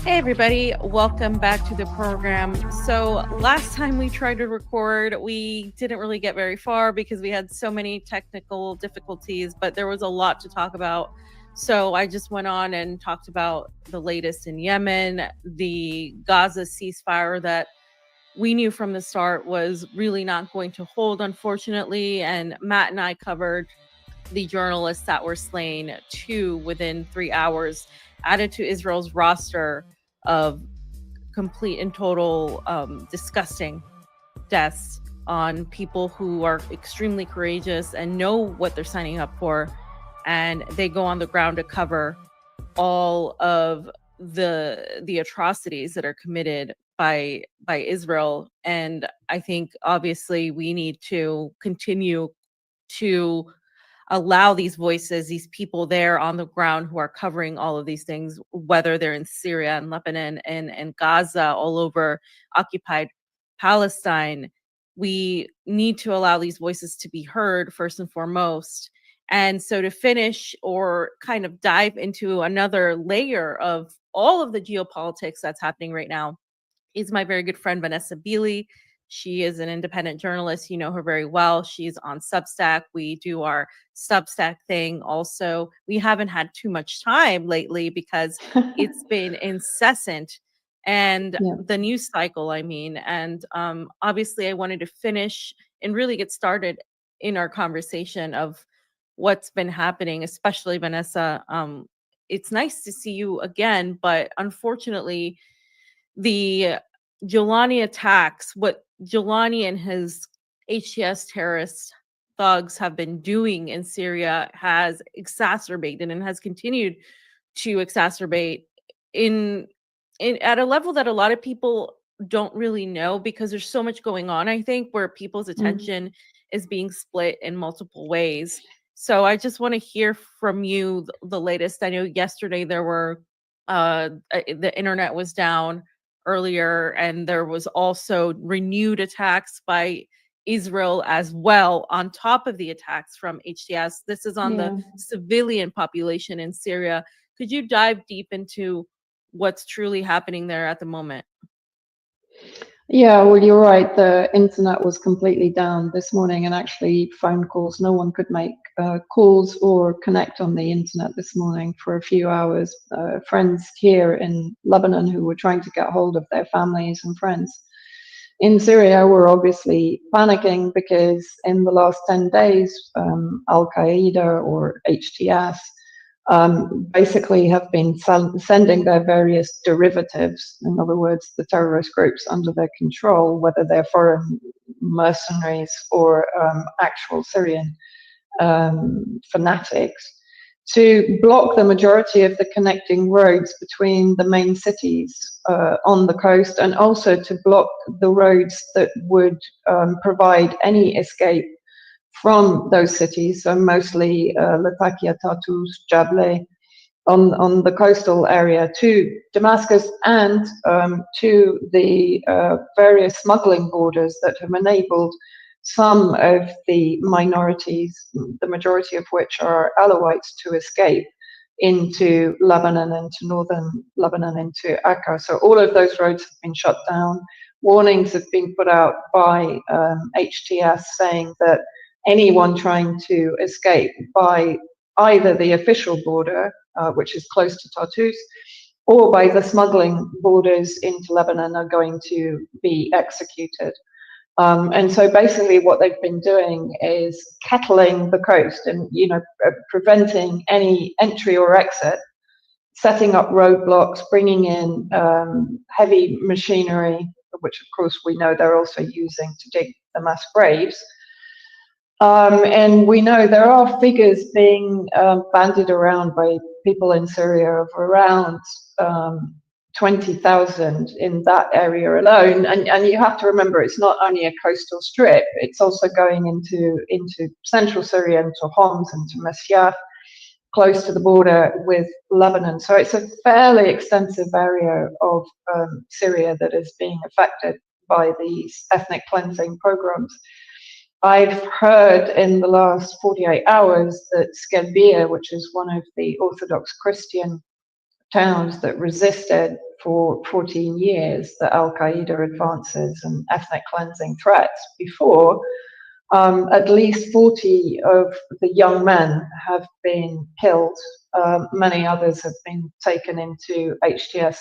Hey, everybody, welcome back to the program. So, last time we tried to record, we didn't really get very far because we had so many technical difficulties, but there was a lot to talk about. So, I just went on and talked about the latest in Yemen, the Gaza ceasefire that we knew from the start was really not going to hold, unfortunately. And Matt and I covered the journalists that were slain, two within 3 hours, added to Israel's roster of complete and total disgusting deaths on people who are extremely courageous and know what they're signing up for, and they go on the ground to cover all of the atrocities that are committed by Israel. And I think obviously we need to continue to allow these voices, these people there on the ground who are covering all of these things, whether they're in Syria and Lebanon and Gaza, all over occupied Palestine. We need to allow these voices to be heard first and foremost. And so to finish or kind of dive into another layer of all of the geopolitics that's happening right now is my very good friend Vanessa Beeley. She is an independent journalist. You know her very well. She's on Substack. We do our Substack thing. Also, we haven't had too much time lately because it's been incessant and Yeah. the news cycle, I mean. And obviously, I wanted to finish and really get started in our conversation of what's been happening, especially Vanessa. It's nice to see you again, but unfortunately, the Giuliani attacks, what Giuliani and his HTS terrorist thugs have been doing in Syria has exacerbated and has continued to exacerbate in at a level that a lot of people don't really know because there's so much going on, I think, where people's Mm. attention is being split in multiple ways. So I just want to hear from you the latest. I know yesterday there were the internet was down earlier, and there was also renewed attacks by Israel as well on top of the attacks from HTS. This is on the Yeah. civilian population in Syria. Could you dive deep into what's truly happening there at the moment? Yeah, well, you're right. The internet was completely down this morning, and actually, phone calls, no one could make calls or connect on the internet this morning for a few hours. Friends here in Lebanon who were trying to get hold of their families and friends in Syria were obviously panicking because in the last 10 days, Al Qaeda or HTS basically have been sending their various derivatives, in other words, the terrorist groups under their control, whether they're foreign mercenaries or actual Syrian fanatics, to block the majority of the connecting roads between the main cities on the coast, and also to block the roads that would provide any escape from those cities, so mostly Latakia, Tartus, Jableh, on the coastal area to Damascus and to the various smuggling borders that have enabled some of the minorities, the majority of which are Alawites, to escape into Lebanon, into northern Lebanon, into Akka. So all of those roads have been shut down. Warnings have been put out by HTS saying that anyone trying to escape by either the official border, which is close to Tartus, or by the smuggling borders into Lebanon are going to be executed. And so basically what they've been doing is kettling the coast and, preventing any entry or exit, setting up roadblocks, bringing in heavy machinery, which of course we know they're also using to dig the mass graves. And we know there are figures being bandied around by people in Syria of around 20,000 in that area alone. And you have to remember, it's not only a coastal strip, it's also going into central Syria, into Homs, into Masyaf, close to the border with Lebanon. So it's a fairly extensive area of Syria that is being affected by these ethnic cleansing programs. I've heard in the last 48 hours that Skebia, which is one of the Orthodox Christian towns that resisted for 14 years, the Al-Qaeda advances and ethnic cleansing threats. Before, at least 40 of the young men have been killed. Many others have been taken into HTS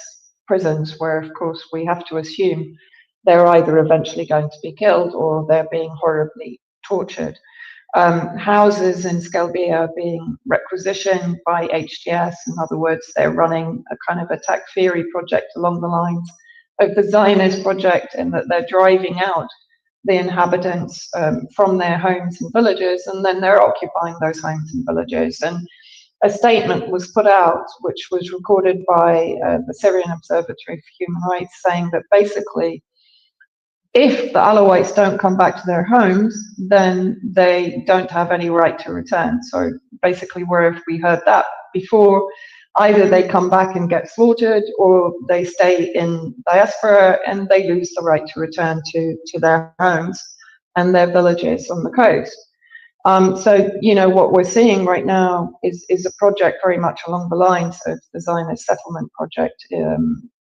prisons, where, of course, we have to assume they're either eventually going to be killed or they're being horribly tortured. Houses in Skelbia are being requisitioned by HTS. In other words, they're running a kind of attack theory project along the lines of the Zionist project, in that they're driving out the inhabitants from their homes and villages, and then they're occupying those homes and villages. And a statement was put out, which was recorded by the Syrian Observatory for Human Rights, saying that basically, if the Alawites don't come back to their homes, then they don't have any right to return. So basically, where have we heard that before? Either they come back and get slaughtered, or they stay in diaspora and they lose the right to return to their homes and their villages on the coast. So, what we're seeing right now is a project very much along the lines of the Zionist settlement project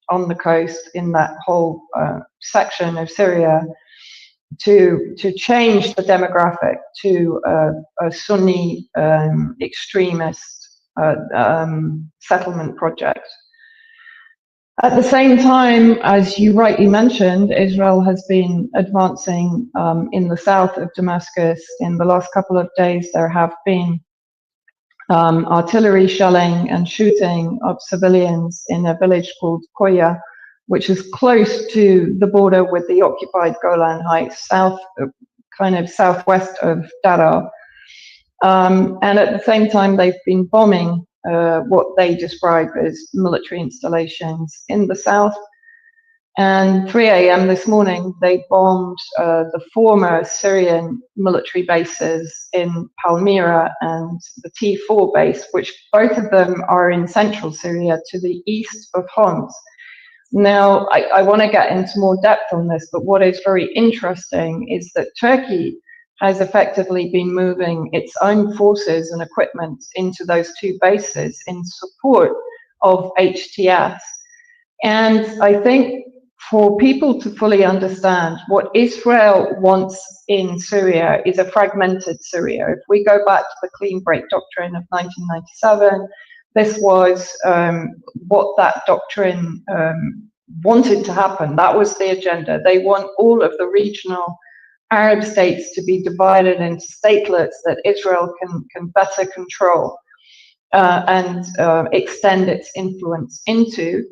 on the coast, in that whole section of Syria, to change the demographic to a Sunni extremist settlement project. At the same time, as you rightly mentioned, Israel has been advancing in the south of Damascus. In the last couple of days, there have been artillery shelling and shooting of civilians in a village called Koya, which is close to the border with the occupied Golan Heights, kind of southwest of Daraa. And at the same time, they've been bombing what they describe as military installations in the south. And 3 a.m. this morning, they bombed the former Syrian military bases in Palmyra and the T4 base, which both of them are in central Syria to the east of Homs. Now, I want to get into more depth on this, but what is very interesting is that Turkey has effectively been moving its own forces and equipment into those two bases in support of HTS. And I think for people to fully understand, what Israel wants in Syria is a fragmented Syria. If we go back to the clean break doctrine of 1997, this was what that doctrine wanted to happen. That was the agenda. They want all of the regional Arab states to be divided into statelets that Israel can better control and extend its influence into.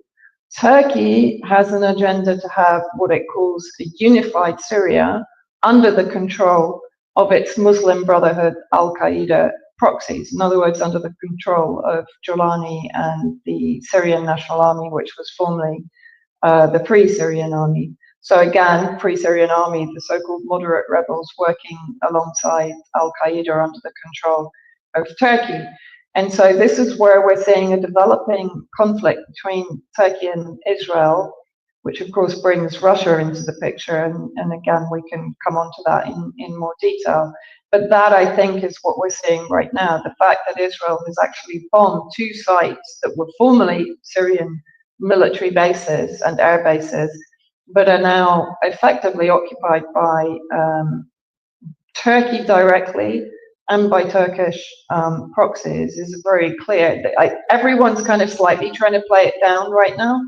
Turkey has an agenda to have what it calls a unified Syria under the control of its Muslim Brotherhood Al-Qaeda proxies. In other words, under the control of Jolani and the Syrian National Army, which was formerly the Free Syrian Army. So again, Free Syrian Army, the so-called moderate rebels working alongside Al-Qaeda under the control of Turkey. And so this is where we're seeing a developing conflict between Turkey and Israel, which of course brings Russia into the picture. And again, we can come on to that in more detail. But that, I think, is what we're seeing right now. The fact that Israel has actually bombed two sites that were formerly Syrian military bases and air bases, but are now effectively occupied by Turkey directly and by Turkish proxies is very clear. Everyone's kind of slightly trying to play it down right now,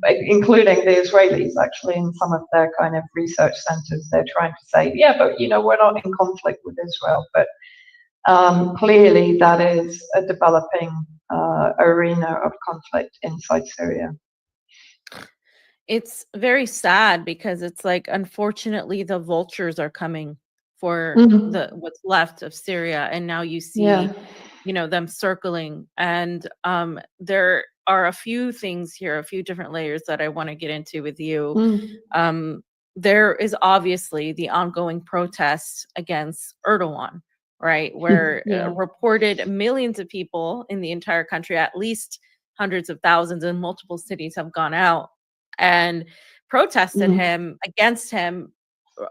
including the Israelis, actually, in some of their kind of research centers. They're trying to say, yeah, but we're not in conflict with Israel. But clearly that is a developing arena of conflict inside Syria. It's very sad because it's like, unfortunately, the vultures are coming for what's left of Syria, and now you see, them circling. And there are a few things here, a few different layers that I want to get into with you. There is obviously the ongoing protests against Erdogan, right? Where reported millions of people in the entire country, at least hundreds of thousands in multiple cities, have gone out and protested against him,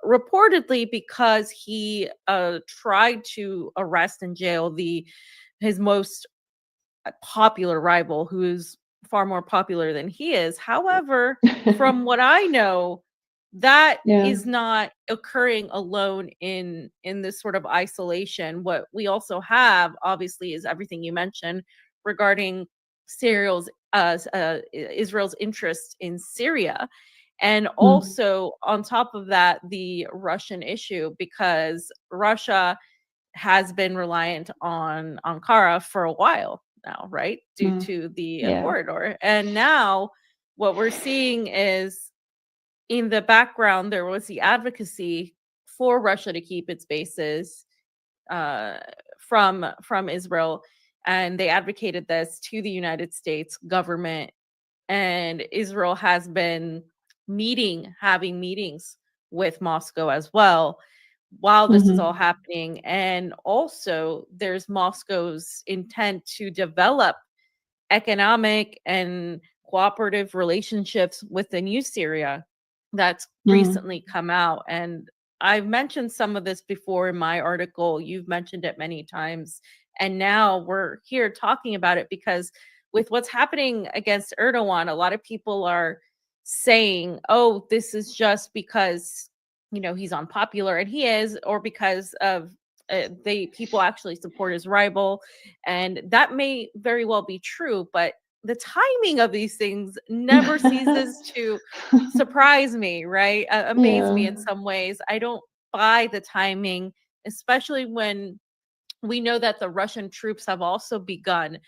reportedly because he tried to arrest and jail his most popular rival, who's far more popular than he is. However, from what I know, that is not occurring alone in this sort of isolation. What we also have, obviously, is everything you mentioned regarding Israel's interest in Syria. And also, on top of that, the Russian issue, because Russia has been reliant on Ankara for a while now, right? Due to the corridor. And now what we're seeing is, in the background, there was the advocacy for Russia to keep its bases from Israel. And they advocated this to the United States government. And Israel has been having meetings with Moscow as well while this is all happening. And also, there's Moscow's intent to develop economic and cooperative relationships with the new Syria that's recently come out. And I've mentioned some of this before in my article. You've mentioned it many times. And now we're here talking about it because with what's happening against Erdogan, a lot of people are saying, oh, this is just because, he's unpopular, and he is, or because of people actually support his rival. And that may very well be true, but the timing of these things never ceases to surprise me, right? Amaze me in some ways. I don't buy the timing, especially when we know that the Russian troops have also begun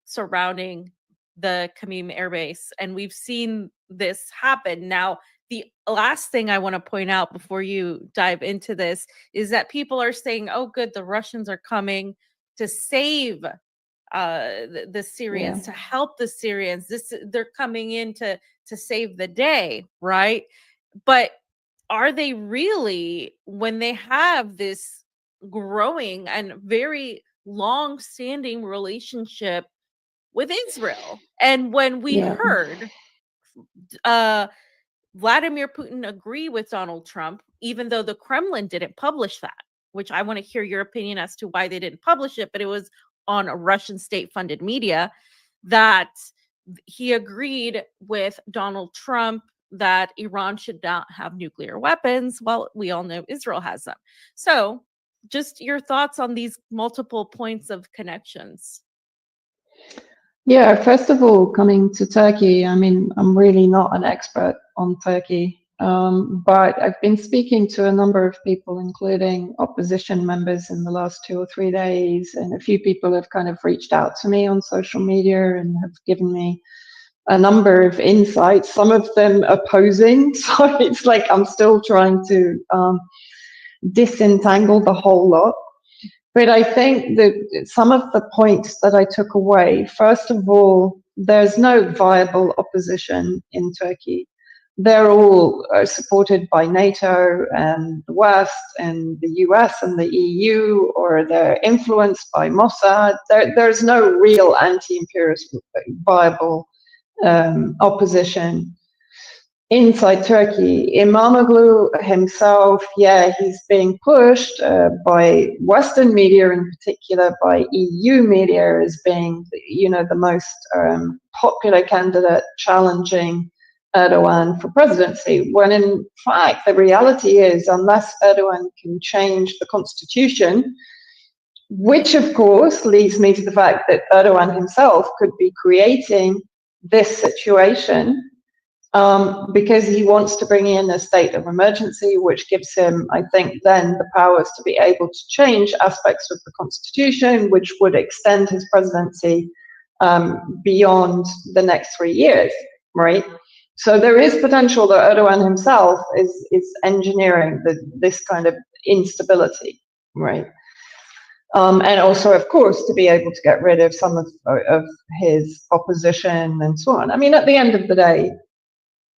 surrounding the Khmeim Air Base, and we've seen this happen. Now, the last thing I want to point out before you dive into this is that people are saying, oh, good, the Russians are coming to save the Syrians, to help the Syrians. They're coming in to save the day, right? But are they really, when they have this growing and very long-standing relationship with Israel? And when we heard Vladimir Putin agree with Donald Trump, even though the Kremlin didn't publish that, which I want to hear your opinion as to why they didn't publish it, but it was on a Russian state-funded media, that he agreed with Donald Trump that Iran should not have nuclear weapons. Well, we all know Israel has them. So just your thoughts on these multiple points of connections. Yeah, first of all, coming to Turkey, I mean, I'm really not an expert on Turkey, but I've been speaking to a number of people, including opposition members, in the last 2 or 3 days, and a few people have kind of reached out to me on social media and have given me a number of insights, some of them opposing. So it's like I'm still trying to disentangle the whole lot. But I think that some of the points that I took away, first of all, there's no viable opposition in Turkey. They're all supported by NATO and the West and the US and the EU, or they're influenced by Mossad. There's no real anti-imperialist viable opposition inside Turkey. Imamoglu himself, he's being pushed by Western media, in particular by EU media, as being, the most popular candidate challenging Erdogan for presidency, when in fact the reality is, unless Erdogan can change the constitution, which of course leads me to the fact that Erdogan himself could be creating this situation, because he wants to bring in a state of emergency, which gives him, I think, then the powers to be able to change aspects of the constitution, which would extend his presidency beyond the next 3 years, right? So there is potential that Erdogan himself is engineering this kind of instability, right? And also, of course, to be able to get rid of some of his opposition and so on. I mean, at the end of the day,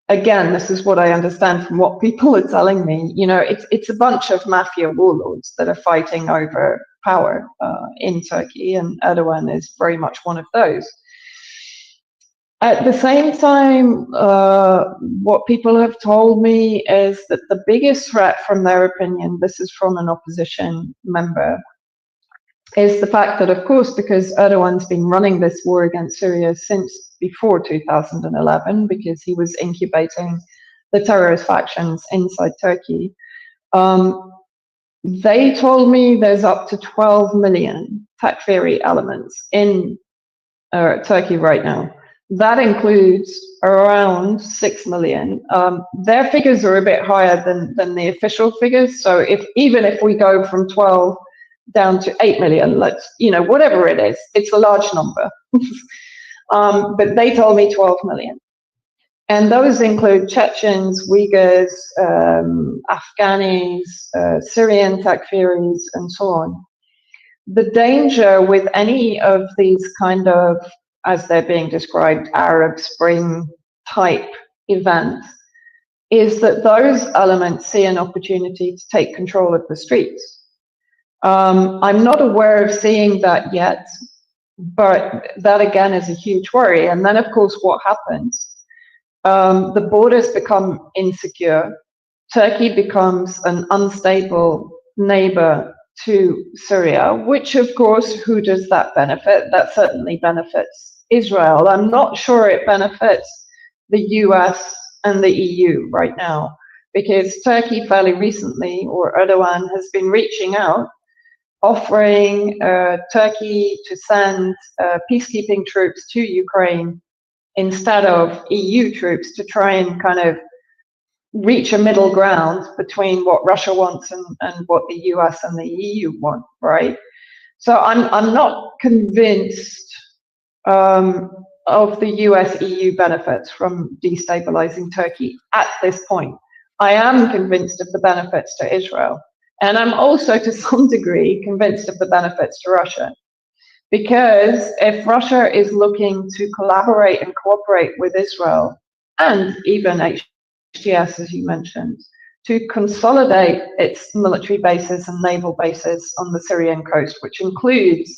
again, this is what I understand from what people are telling me. It's a bunch of mafia warlords that are fighting over power in Turkey, and Erdogan is very much one of those. At the same time, what people have told me is that the biggest threat, from their opinion, this is from an opposition member, is the fact that, of course, because Erdogan's been running this war against Syria since before 2011 because he was incubating the terrorist factions inside Turkey. They told me there's up to 12 million Takfiri elements in Turkey right now. That includes around 6 million. Their figures are a bit higher than the official figures. So even if we go from 12 down to 8 million, let's, whatever it is, it's a large number. But they told me 12 million. And those include Chechens, Uyghurs, Afghanis, Syrian Takfiris, and so on. The danger with any of these kind of, as they're being described, Arab Spring type events, is that those elements see an opportunity to take control of the streets. I'm not aware of seeing that yet, but that again is a huge worry. And then, of course, what happens? The borders become insecure. Turkey becomes an unstable neighbor to Syria, which, of course, who does that benefit? That certainly benefits Israel. I'm not sure it benefits the US and the EU right now, because Turkey fairly recently, or Erdogan, has been reaching out, offering Turkey to send peacekeeping troops to Ukraine instead of EU troops, to try and kind of reach a middle ground between what Russia wants and what the US and the EU want, right? So I'm not convinced of the US-EU benefits from destabilizing Turkey at this point. I am convinced of the benefits to Israel. And I'm also, to some degree, convinced of the benefits to Russia. Because if Russia is looking to collaborate and cooperate with Israel, and even HTS, as you mentioned, to consolidate its military bases and naval bases on the Syrian coast, which includes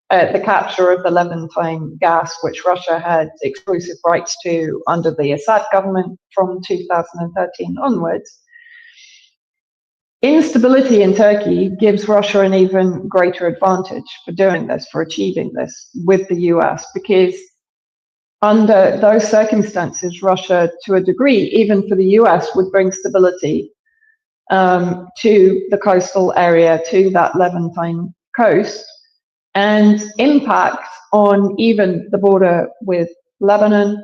the capture of the Levantine gas, which Russia had exclusive rights to under the Assad government from 2013 onwards. Instability in Turkey gives Russia an even greater advantage for doing this, for achieving this with the US, because under those circumstances, Russia, to a degree, even for the US, would bring stability to the coastal area, to that Levantine coast, and impact on even the border with Lebanon,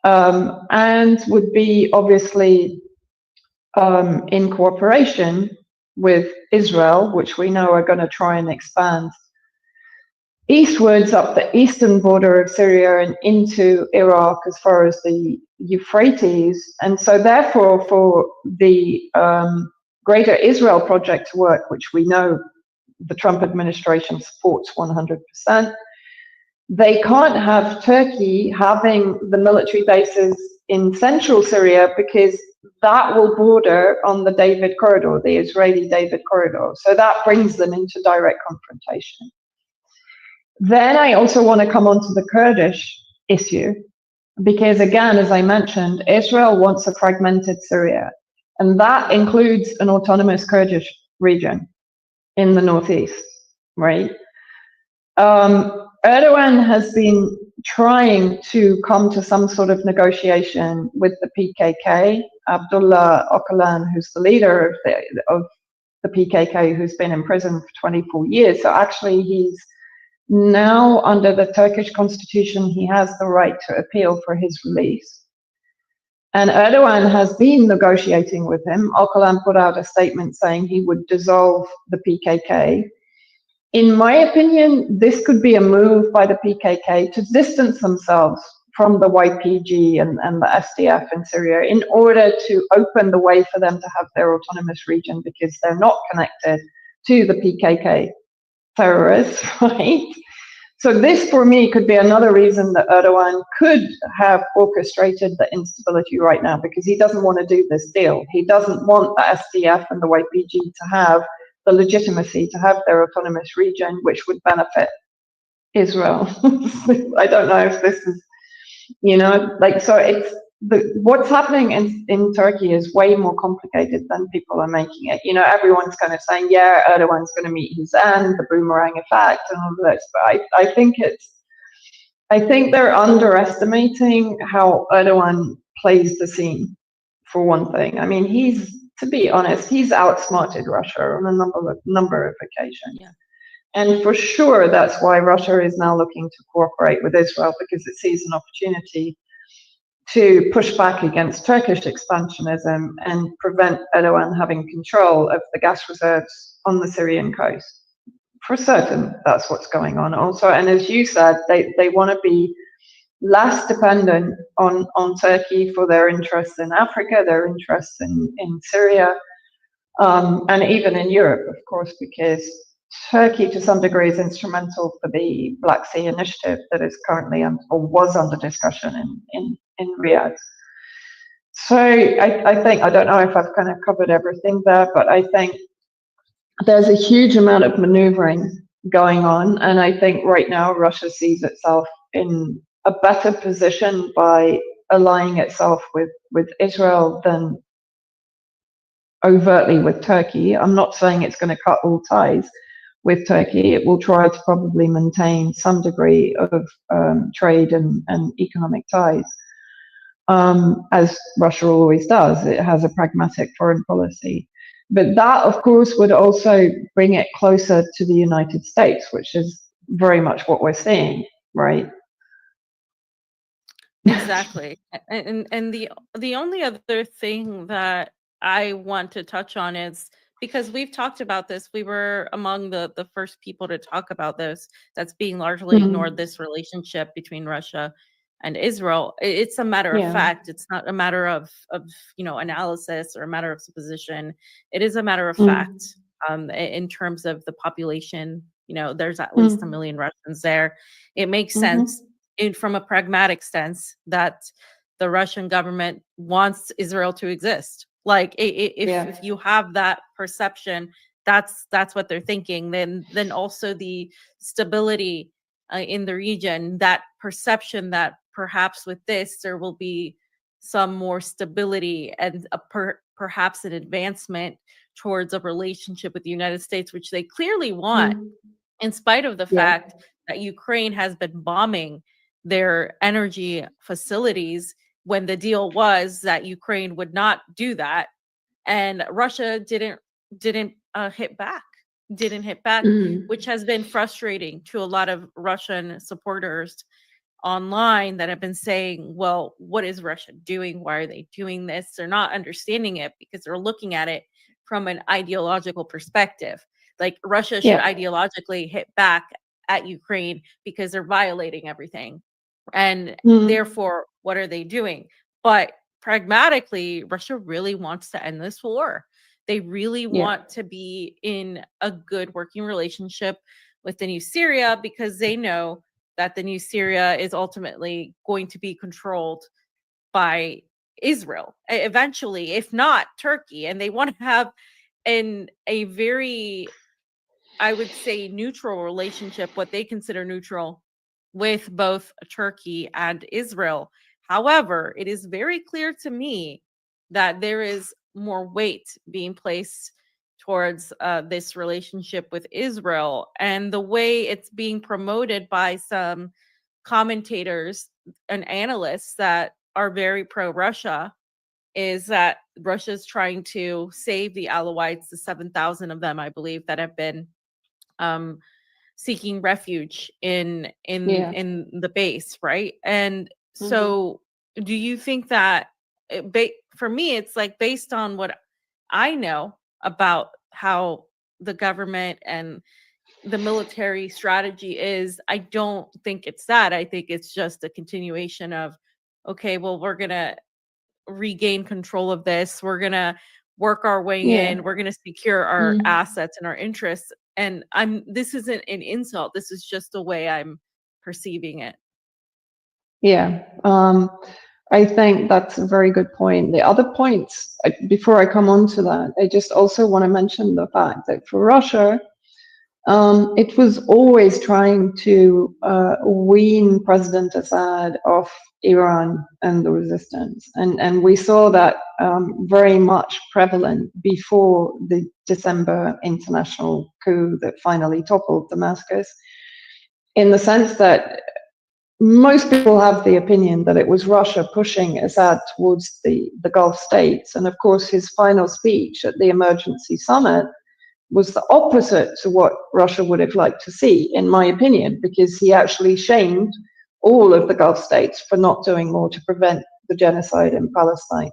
and would be obviously in cooperation with Israel, which we know are going to try and expand eastwards up the eastern border of Syria and into Iraq as far as the Euphrates. And so therefore, for the Greater Israel Project to work, which we know the Trump administration supports 100%, they can't have Turkey having the military bases in central Syria, because that will border on the David Corridor, the Israeli David Corridor. So that brings them into direct confrontation. Then I also want to come on to the Kurdish issue, because again, as I mentioned, Israel wants a fragmented Syria, and that includes an autonomous Kurdish region in the northeast, right? Erdogan has been trying to come to some sort of negotiation with the PKK. Abdullah Öcalan, who's the leader of the PKK, who's been in prison for 24 years. So actually he's now, under the Turkish constitution, he has the right to appeal for his release. And Erdogan has been negotiating with him. Öcalan put out a statement saying he would dissolve the PKK. In my opinion, this could be a move by the PKK to distance themselves from the YPG and the SDF in Syria in order to open the way for them to have their autonomous region, because they're not connected to the PKK terrorists, right? So this, for me, could be another reason that Erdogan could have orchestrated the instability right now, because he doesn't want to do this deal. He doesn't want the SDF and the YPG to have the legitimacy to have their autonomous region, which would benefit Israel. I don't know if this is, so it's what's happening in Turkey is way more complicated than people are making it. Everyone's kind of saying, yeah, Erdogan's going to meet his end, the boomerang effect and all of this, but I think I think they're underestimating how Erdogan plays the scene, for one thing. I mean, to be honest, he's outsmarted Russia on a number of occasions. Yeah. And for sure, that's why Russia is now looking to cooperate with Israel, because it sees an opportunity to push back against Turkish expansionism and prevent Erdogan having control of the gas reserves on the Syrian coast. For certain, that's what's going on also. And as you said, they want to be less dependent on Turkey for their interests in Africa, their interests in Syria, and even in Europe, of course, because Turkey, to some degree, is instrumental for the Black Sea Initiative that is currently or was under discussion in Riyadh. So I think, I don't know if I've kind of covered everything there, but I think there's a huge amount of maneuvering going on. And I think right now Russia sees itself in a better position by allying itself with Israel than overtly with Turkey. I'm not saying it's going to cut all ties with Turkey. It will try to probably maintain some degree of trade and economic ties, as Russia always does. It has a pragmatic foreign policy. But that, of course, would also bring it closer to the United States, which is very much what we're seeing, right? Exactly. And the only other thing that I want to touch on is, because we've talked about this, we were among the first people to talk about this, that's being largely ignored, this relationship between Russia and Israel. It's a matter of fact. It's not a matter of analysis or a matter of supposition. It is a matter of fact. In terms of the population, there's at least 1 million Russians there. It makes sense from a pragmatic sense that the Russian government wants Israel to exist. Like if you have that perception, that's what they're thinking. Then also the stability in the region, that perception that perhaps with this there will be some more stability and perhaps an advancement towards a relationship with the United States, which they clearly want, in spite of the fact that Ukraine has been bombing their energy facilities, when the deal was that Ukraine would not do that, and Russia didn't hit back, which has been frustrating to a lot of Russian supporters online that have been saying, well, what is Russia doing? Why are they doing this? They're not understanding it because they're looking at it from an ideological perspective. Like Russia should ideologically hit back at Ukraine because they're violating everything. And therefore, what are they doing? But pragmatically, Russia really wants to end this war. They really want to be in a good working relationship with the new Syria, because they know that the new Syria is ultimately going to be controlled by Israel eventually, if not Turkey. And they want to have a very, I would say, neutral relationship, what they consider neutral, with both Turkey and Israel. However, it is very clear to me that there is more weight being placed towards this relationship with Israel, and the way it's being promoted by some commentators and analysts that are very pro-Russia is that Russia's trying to save the Alawites, the 7,000 of them, I believe, that have been seeking refuge in the base, right? And so do you think that for me, it's like, based on what I know about how the government and the military strategy is, I don't think it's that. I think it's just a continuation of, okay, well, we're going to regain control of this. We're going to work our way in. We're going to secure our assets and our interests. And this isn't an insult. This is just the way I'm perceiving it. Yeah. I think that's a very good point. The other points, before I come on to that, I just also want to mention the fact that for Russia, it was always trying to wean President Assad off Iran and the resistance. And we saw that very much prevalent before the December international coup that finally toppled Damascus, in the sense that most people have the opinion that it was Russia pushing Assad towards the Gulf states. And of course, his final speech at the emergency summit was the opposite to what Russia would have liked to see, in my opinion, because he actually shamed all of the Gulf states for not doing more to prevent the genocide in Palestine.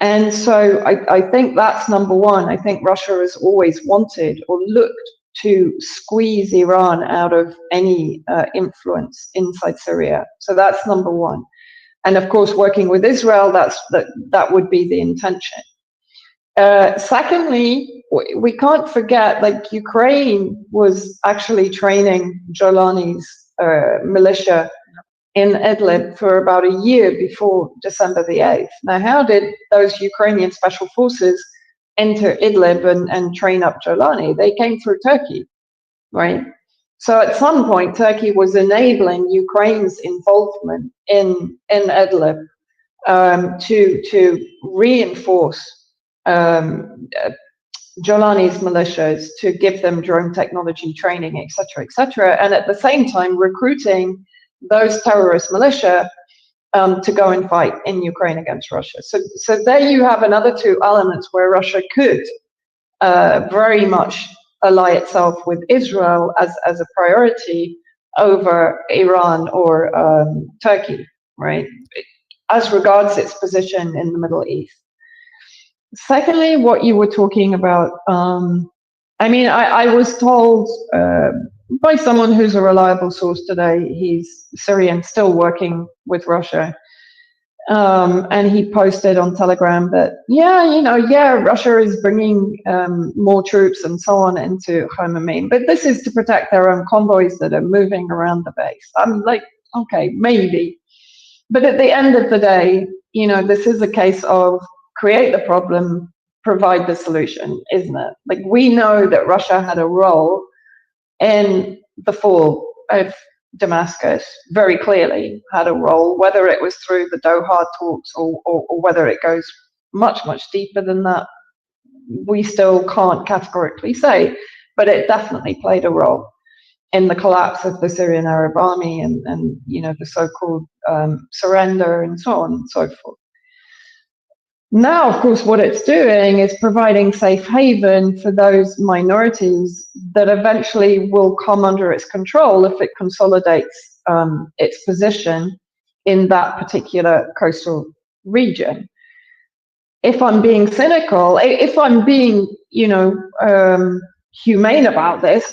And so I think that's number one. I think Russia has always wanted or looked to squeeze Iran out of any influence inside Syria. So that's number one. And of course, working with Israel, that would be the intention. Secondly, we can't forget, like, Ukraine was actually training Jolani's militia in Idlib for about a year before December the 8th. Now, how did those Ukrainian special forces enter Idlib and train up Jolani? They came through Turkey, right? So at some point, Turkey was enabling Ukraine's involvement in Idlib to reinforce Jolani's militias, to give them drone technology training, etc., and at the same time recruiting those terrorist militia to go and fight in Ukraine against Russia. So there you have another two elements where Russia could very much ally itself with Israel as a priority over Iran or Turkey, right? As regards its position in the Middle East. Secondly, what you were talking about, I was told by someone who's a reliable source today, he's Syrian, still working with Russia, and he posted on Telegram that, Russia is bringing more troops and so on into Khmeimim, but this is to protect their own convoys that are moving around the base. I'm like, okay, maybe. But at the end of the day, this is a case of create the problem, provide the solution, isn't it? Like, we know that Russia had a role in the fall of Damascus, very clearly had a role, whether it was through the Doha talks or whether it goes much, much deeper than that, we still can't categorically say, but it definitely played a role in the collapse of the Syrian Arab Army and the so-called surrender and so on and so forth. Now, of course, what it's doing is providing safe haven for those minorities that eventually will come under its control if it consolidates its position in that particular coastal region. If I'm being cynical, if I'm being, humane about this,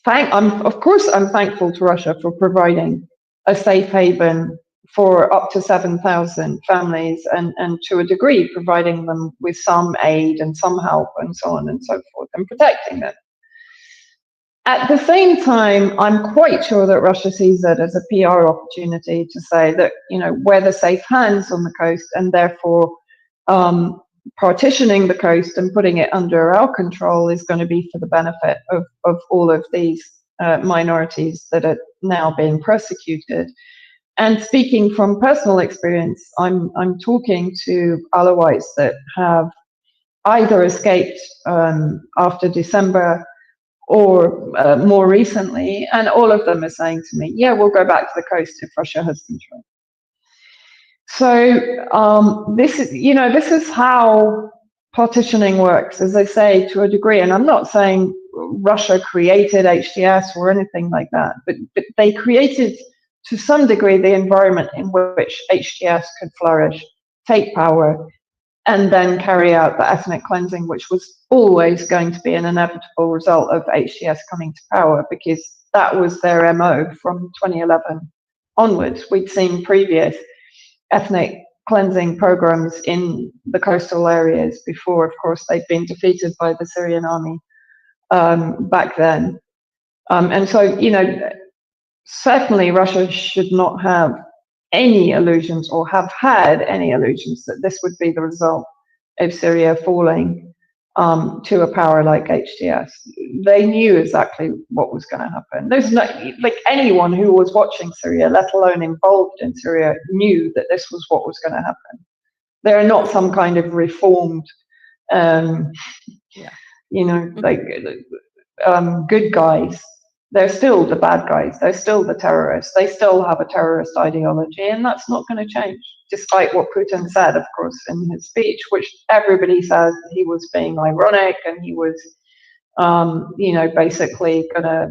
I'm thankful to Russia for providing a safe haven for up to 7,000 families and to a degree providing them with some aid and some help and so on and so forth and protecting them. At the same time, I'm quite sure that Russia sees it as a PR opportunity to say that, we're the safe hands on the coast, and therefore partitioning the coast and putting it under our control is going to be for the benefit of all of these minorities that are now being persecuted. And speaking from personal experience, I'm talking to Alawites that have either escaped after December or more recently, and all of them are saying to me, yeah, we'll go back to the coast if Russia has control. So this is how partitioning works, as I say, to a degree. And I'm not saying Russia created HTS or anything like that, but they created, to some degree, the environment in which HTS could flourish, take power, and then carry out the ethnic cleansing, which was always going to be an inevitable result of HTS coming to power, because that was their MO from 2011 onwards. We'd seen previous ethnic cleansing programs in the coastal areas before. Of course, they'd been defeated by the Syrian army back then. And so, certainly Russia should not have any illusions or have had any illusions that this would be the result of Syria falling to a power like HTS. They knew exactly what was going to happen. There's no, like, anyone who was watching Syria, let alone involved in Syria, knew that this was what was going to happen. They're not some kind of reformed, good guys. they're still the bad guys. They're still the terrorists. They still have a terrorist ideology, and that's not going to change, despite what Putin said, of course, in his speech, which everybody says he was being ironic and he was, basically going to.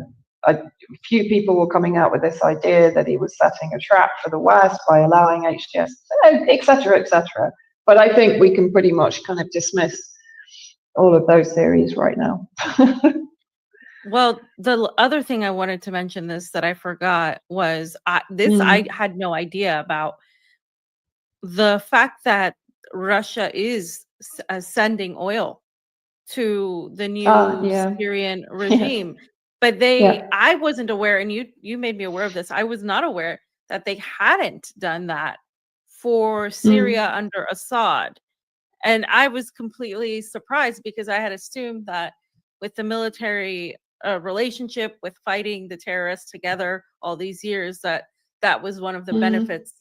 A few people were coming out with this idea that he was setting a trap for the West by allowing HTS, etc., etc. But I think we can pretty much kind of dismiss all of those theories right now. Well, the other thing I wanted to mention this that I forgot was I had no idea about the fact that Russia is sending oil to the new Syrian regime. But I wasn't aware, and you made me aware of this. I was not aware that they hadn't done that for Syria under Assad. And I was completely surprised because I had assumed that with the military relationship with fighting the terrorists together all these years, that was one of the benefits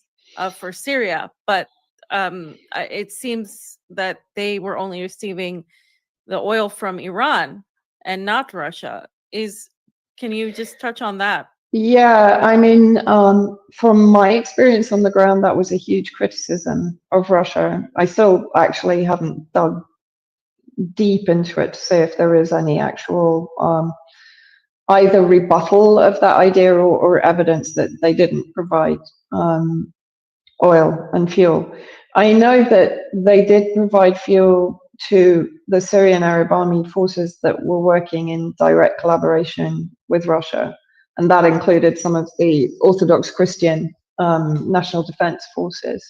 for Syria. But it seems that they were only receiving the oil from Iran and not Russia. Can you just touch on that? Yeah, I mean, from my experience on the ground, that was a huge criticism of Russia. I still actually haven't dug deep into it to see if there is any actual either rebuttal of that idea or evidence that they didn't provide oil and fuel. I know that they did provide fuel to the Syrian Arab Army forces that were working in direct collaboration with Russia, and that included some of the Orthodox Christian National Defense Forces.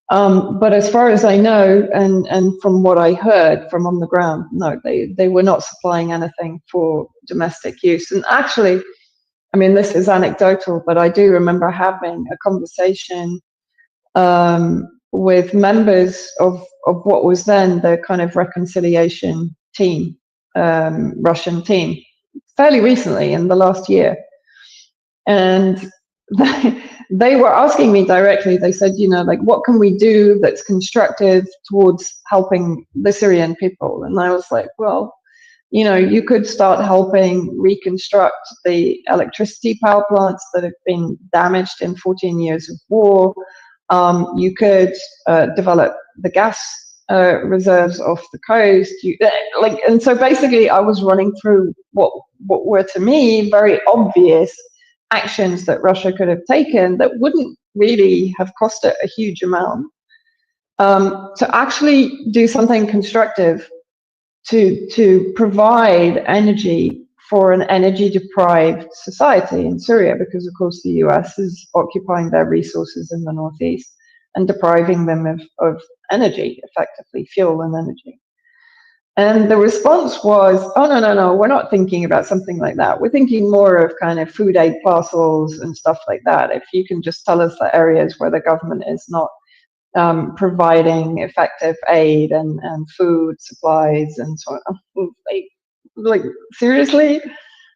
But as far as I know, and from what I heard from on the ground, no, they were not supplying anything for domestic use. And actually, I mean, this is anecdotal, but I do remember having a conversation with members of what was then the kind of reconciliation team, Russian team, fairly recently in the last year. And they were asking me directly, they said, like, what can we do that's constructive towards helping the Syrian people? And I was like, well, you could start helping reconstruct the electricity power plants that have been damaged in 14 years of war. You could develop the gas reserves off the coast. And so basically, I was running through what were to me very obvious actions that Russia could have taken that wouldn't really have cost it a huge amount to actually do something constructive to provide energy for an energy deprived society in Syria, because of course the US is occupying their resources in the northeast and depriving them of energy, effectively fuel and energy. And the response was, oh, no, we're not thinking about something like that. We're thinking more of kind of food aid parcels and stuff like that. If you can just tell us the areas where the government is not providing effective aid and food supplies and so on. Like, seriously?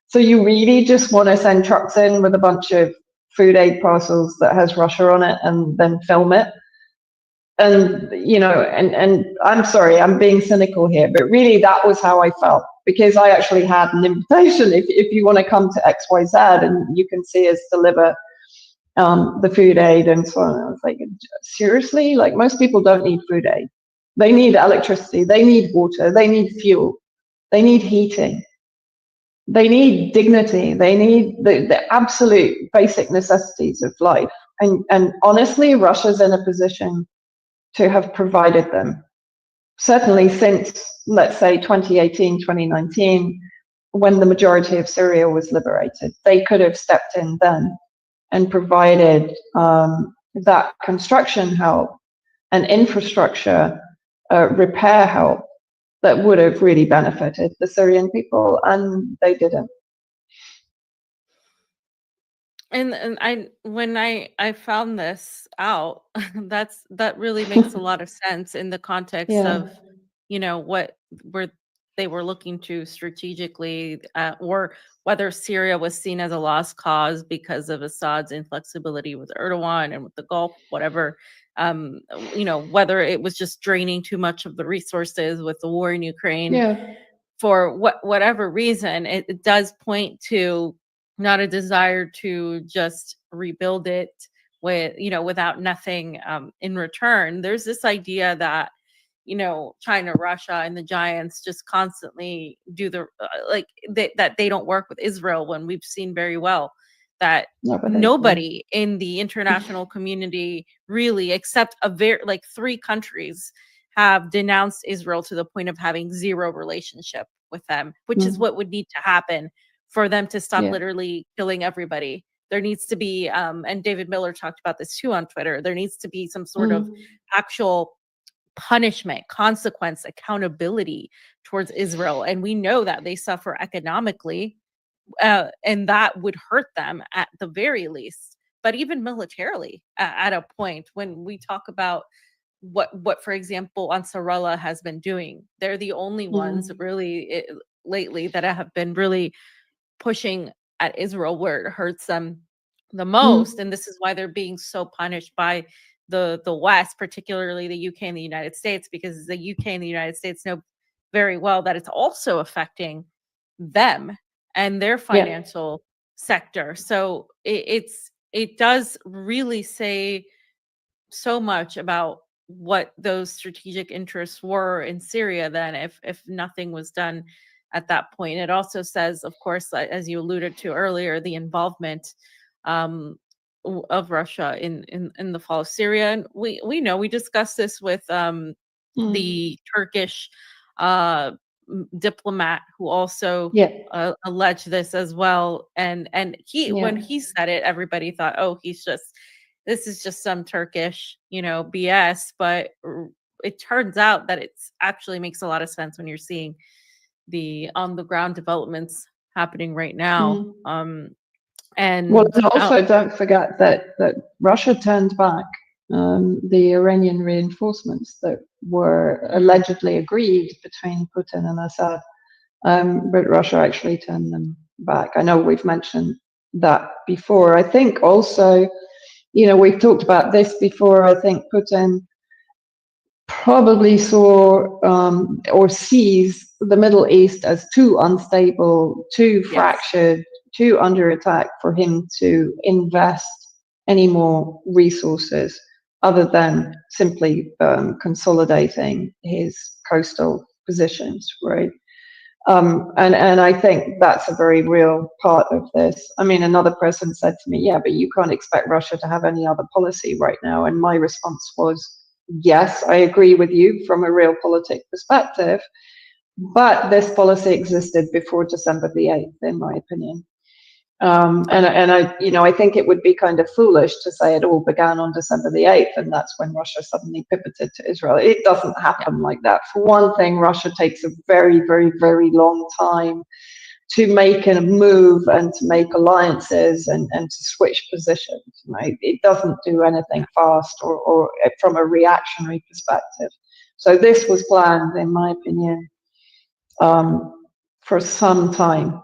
So you really just want to send trucks in with a bunch of food aid parcels that has Russia on it and then film it? And, and I'm sorry, I'm being cynical here, but really that was how I felt, because I actually had an invitation. If you want to come to XYZ and you can see us deliver the food aid and so on. I was like, seriously? Like, most people don't need food aid. They need electricity, they need water, they need fuel, they need heating, they need dignity, they need the absolute basic necessities of life. And honestly, Russia's in a position to have provided them. Certainly since, let's say, 2018, 2019, when the majority of Syria was liberated. They could have stepped in then and provided that construction help and infrastructure repair help that would have really benefited the Syrian people, and they didn't. And when I found this out, that really makes a lot of sense in the context of what they were looking to strategically, or whether Syria was seen as a lost cause because of Assad's inflexibility with Erdogan and with the Gulf, whatever. Whether it was just draining too much of the resources with the war in Ukraine. for whatever reason, it does point to not a desire to just rebuild it with, without nothing in return. There's this idea that, China, Russia, and the giants just constantly do that they don't work with Israel, when we've seen very well that nobody in the international community really, except like 3 countries, have denounced Israel to the point of having zero relationship with them, which is what would need to happen for them to stop literally killing everybody. There needs to be, and David Miller talked about this too on Twitter, there needs to be some sort of actual punishment, consequence, accountability towards Israel. And we know that they suffer economically, and that would hurt them at the very least. But even militarily, at a point, when we talk about what for example Ansarallah has been doing, they're the only ones really lately that have been really pushing at Israel where it hurts them the most. And this is why they're being so punished by the West, particularly the UK and the United States, because the UK and the United States know very well that it's also affecting them and their financial sector. So it does really say so much about what those strategic interests were in Syria then, if nothing was done at that point. It also says, of course, as you alluded to earlier, the involvement of Russia in the fall of Syria. And we know, we discussed this with the Turkish diplomat who also alleged this as well. And he when he said it, everybody thought, oh, this is just some Turkish, BS. But it turns out that it's actually makes a lot of sense when you're seeing the on the ground developments happening right now. And also don't forget that Russia turned back the Iranian reinforcements that were allegedly agreed between Putin and Assad, but Russia actually turned them back. I know we've mentioned that before. I think also, we've talked about this before. I think Putin probably saw or sees the Middle East as too unstable, too fractured, too under attack for him to invest any more resources other than simply consolidating his coastal positions, right? And I think that's a very real part of this. I mean, another person said to me, yeah, but you can't expect Russia to have any other policy right now. And my response was, yes, I agree with you from a realpolitik perspective, but this policy existed before December the 8th, in my opinion. And I think it would be kind of foolish to say it all began on December the 8th, and that's when Russia suddenly pivoted to Israel. It doesn't happen like that. For one thing, Russia takes a very, very, very long time to make a move and to make alliances and to switch positions. Right? It doesn't do anything fast or from a reactionary perspective. So this was planned, in my opinion, for some time.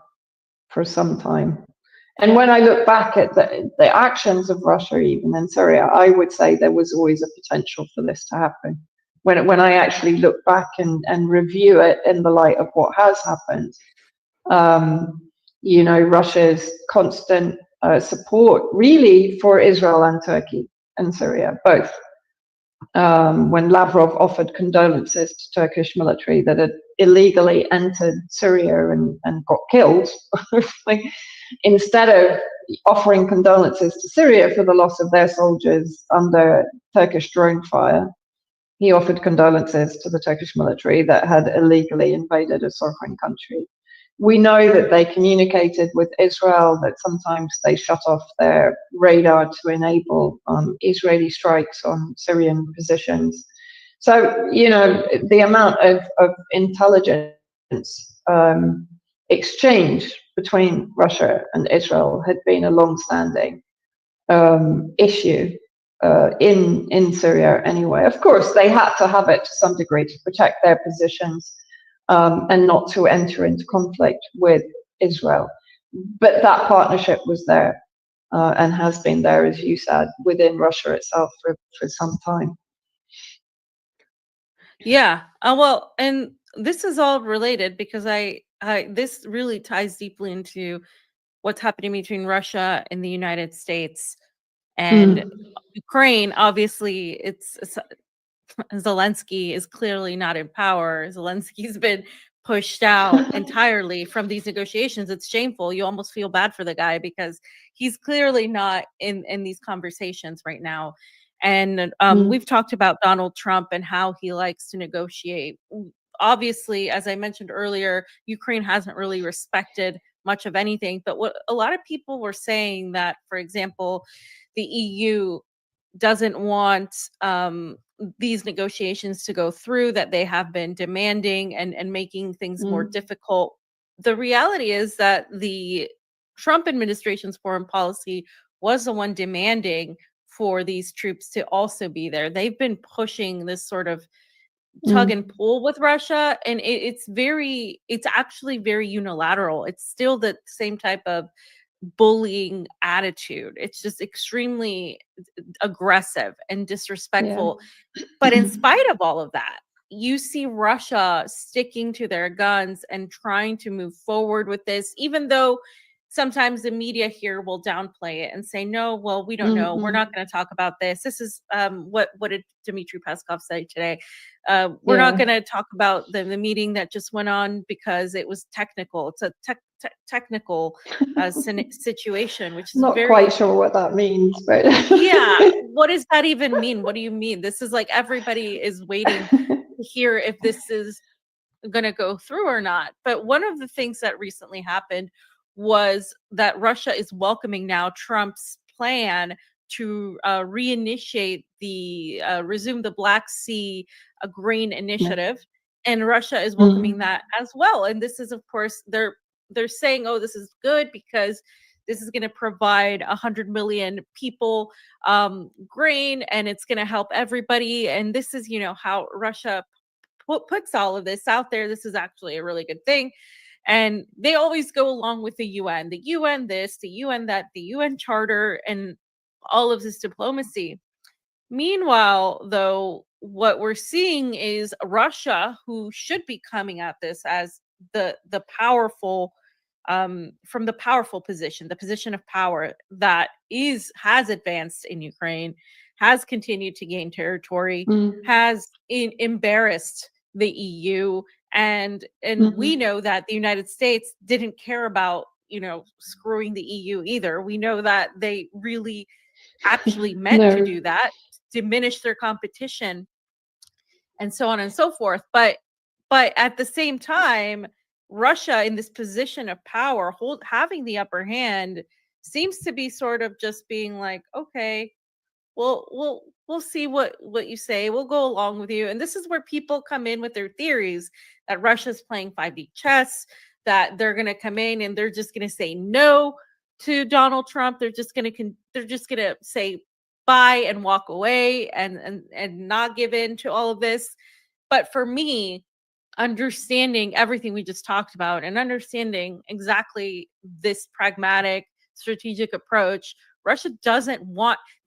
And when I look back at the actions of Russia, even in Syria, I would say there was always a potential for this to happen. When I actually look back and review it in the light of what has happened, Russia's constant support really for Israel and Turkey and Syria, both. When Lavrov offered condolences to Turkish military that had illegally entered Syria and got killed, instead of offering condolences to Syria for the loss of their soldiers under Turkish drone fire, he offered condolences to the Turkish military that had illegally invaded a sovereign country. We know that they communicated with Israel, that sometimes they shut off their radar to enable Israeli strikes on Syrian positions. So, the amount of intelligence exchange between Russia and Israel had been a long-standing issue in Syria anyway. Of course, they had to have it to some degree to protect their positions and not to enter into conflict with Israel. But that partnership was there and has been there, as you said, within Russia itself for some time. Yeah. Well, and this is all related because this really ties deeply into what's happening between Russia and the United States and Ukraine. Obviously, it's Zelensky is clearly not in power. Zelensky's been pushed out entirely from these negotiations. It's shameful. You almost feel bad for the guy because he's clearly not in these conversations right now. And we've talked about Donald Trump and how he likes to negotiate. Obviously, as I mentioned earlier, Ukraine hasn't really respected much of anything. But what a lot of people were saying that, for example, the EU doesn't want these negotiations to go through, that they have been demanding and making things more difficult. The reality is that the Trump administration's foreign policy was the one demanding for these troops to also be there. They've been pushing this sort of tug and pull with Russia, and it's actually very unilateral. It's still the same type of bullying attitude. It's just extremely aggressive and disrespectful. But in spite of all of that, you see Russia sticking to their guns and trying to move forward with this, even though sometimes the media here will downplay it and say, no, well, we don't know. We're not going to talk about this. This is what did Dmitry Peskov say today? We're not going to talk about the meeting that just went on because it was technical. It's a technical situation, which is not very, quite sure what that means, but yeah, what does that even mean? What do you mean? This is like everybody is waiting to hear if this is going to go through or not. But one of the things that recently happened was that Russia is welcoming now Trump's plan to reinitiate resume the Black Sea grain initiative, and Russia is welcoming that as well. And this is, of course, they're saying, oh, this is good because this is going to provide 100 million people grain, and it's going to help everybody. And this is, how Russia puts all of this out there. This is actually a really good thing. And they always go along with the UN this, the UN that, the UN charter, and all of this diplomacy. Meanwhile, though, what we're seeing is Russia, who should be coming at this as the powerful, from the powerful position, the position of power that has advanced in Ukraine, has continued to gain territory, has embarrassed the EU, and we know that the United States didn't care about screwing the EU either. We know that they really actually meant to do that, diminish their competition, and so on and so forth. But at the same time, Russia, in this position of power, having the upper hand, seems to be sort of just being like, okay, we'll see what you say. We'll go along with you. And this is where people come in with their theories that Russia's playing 5D chess, that they're going to come in and they're just going to say no to Donald Trump. They're just going to say bye and walk away and not give in to all of this. But for me, understanding everything we just talked about and understanding exactly this pragmatic, strategic approach, Russia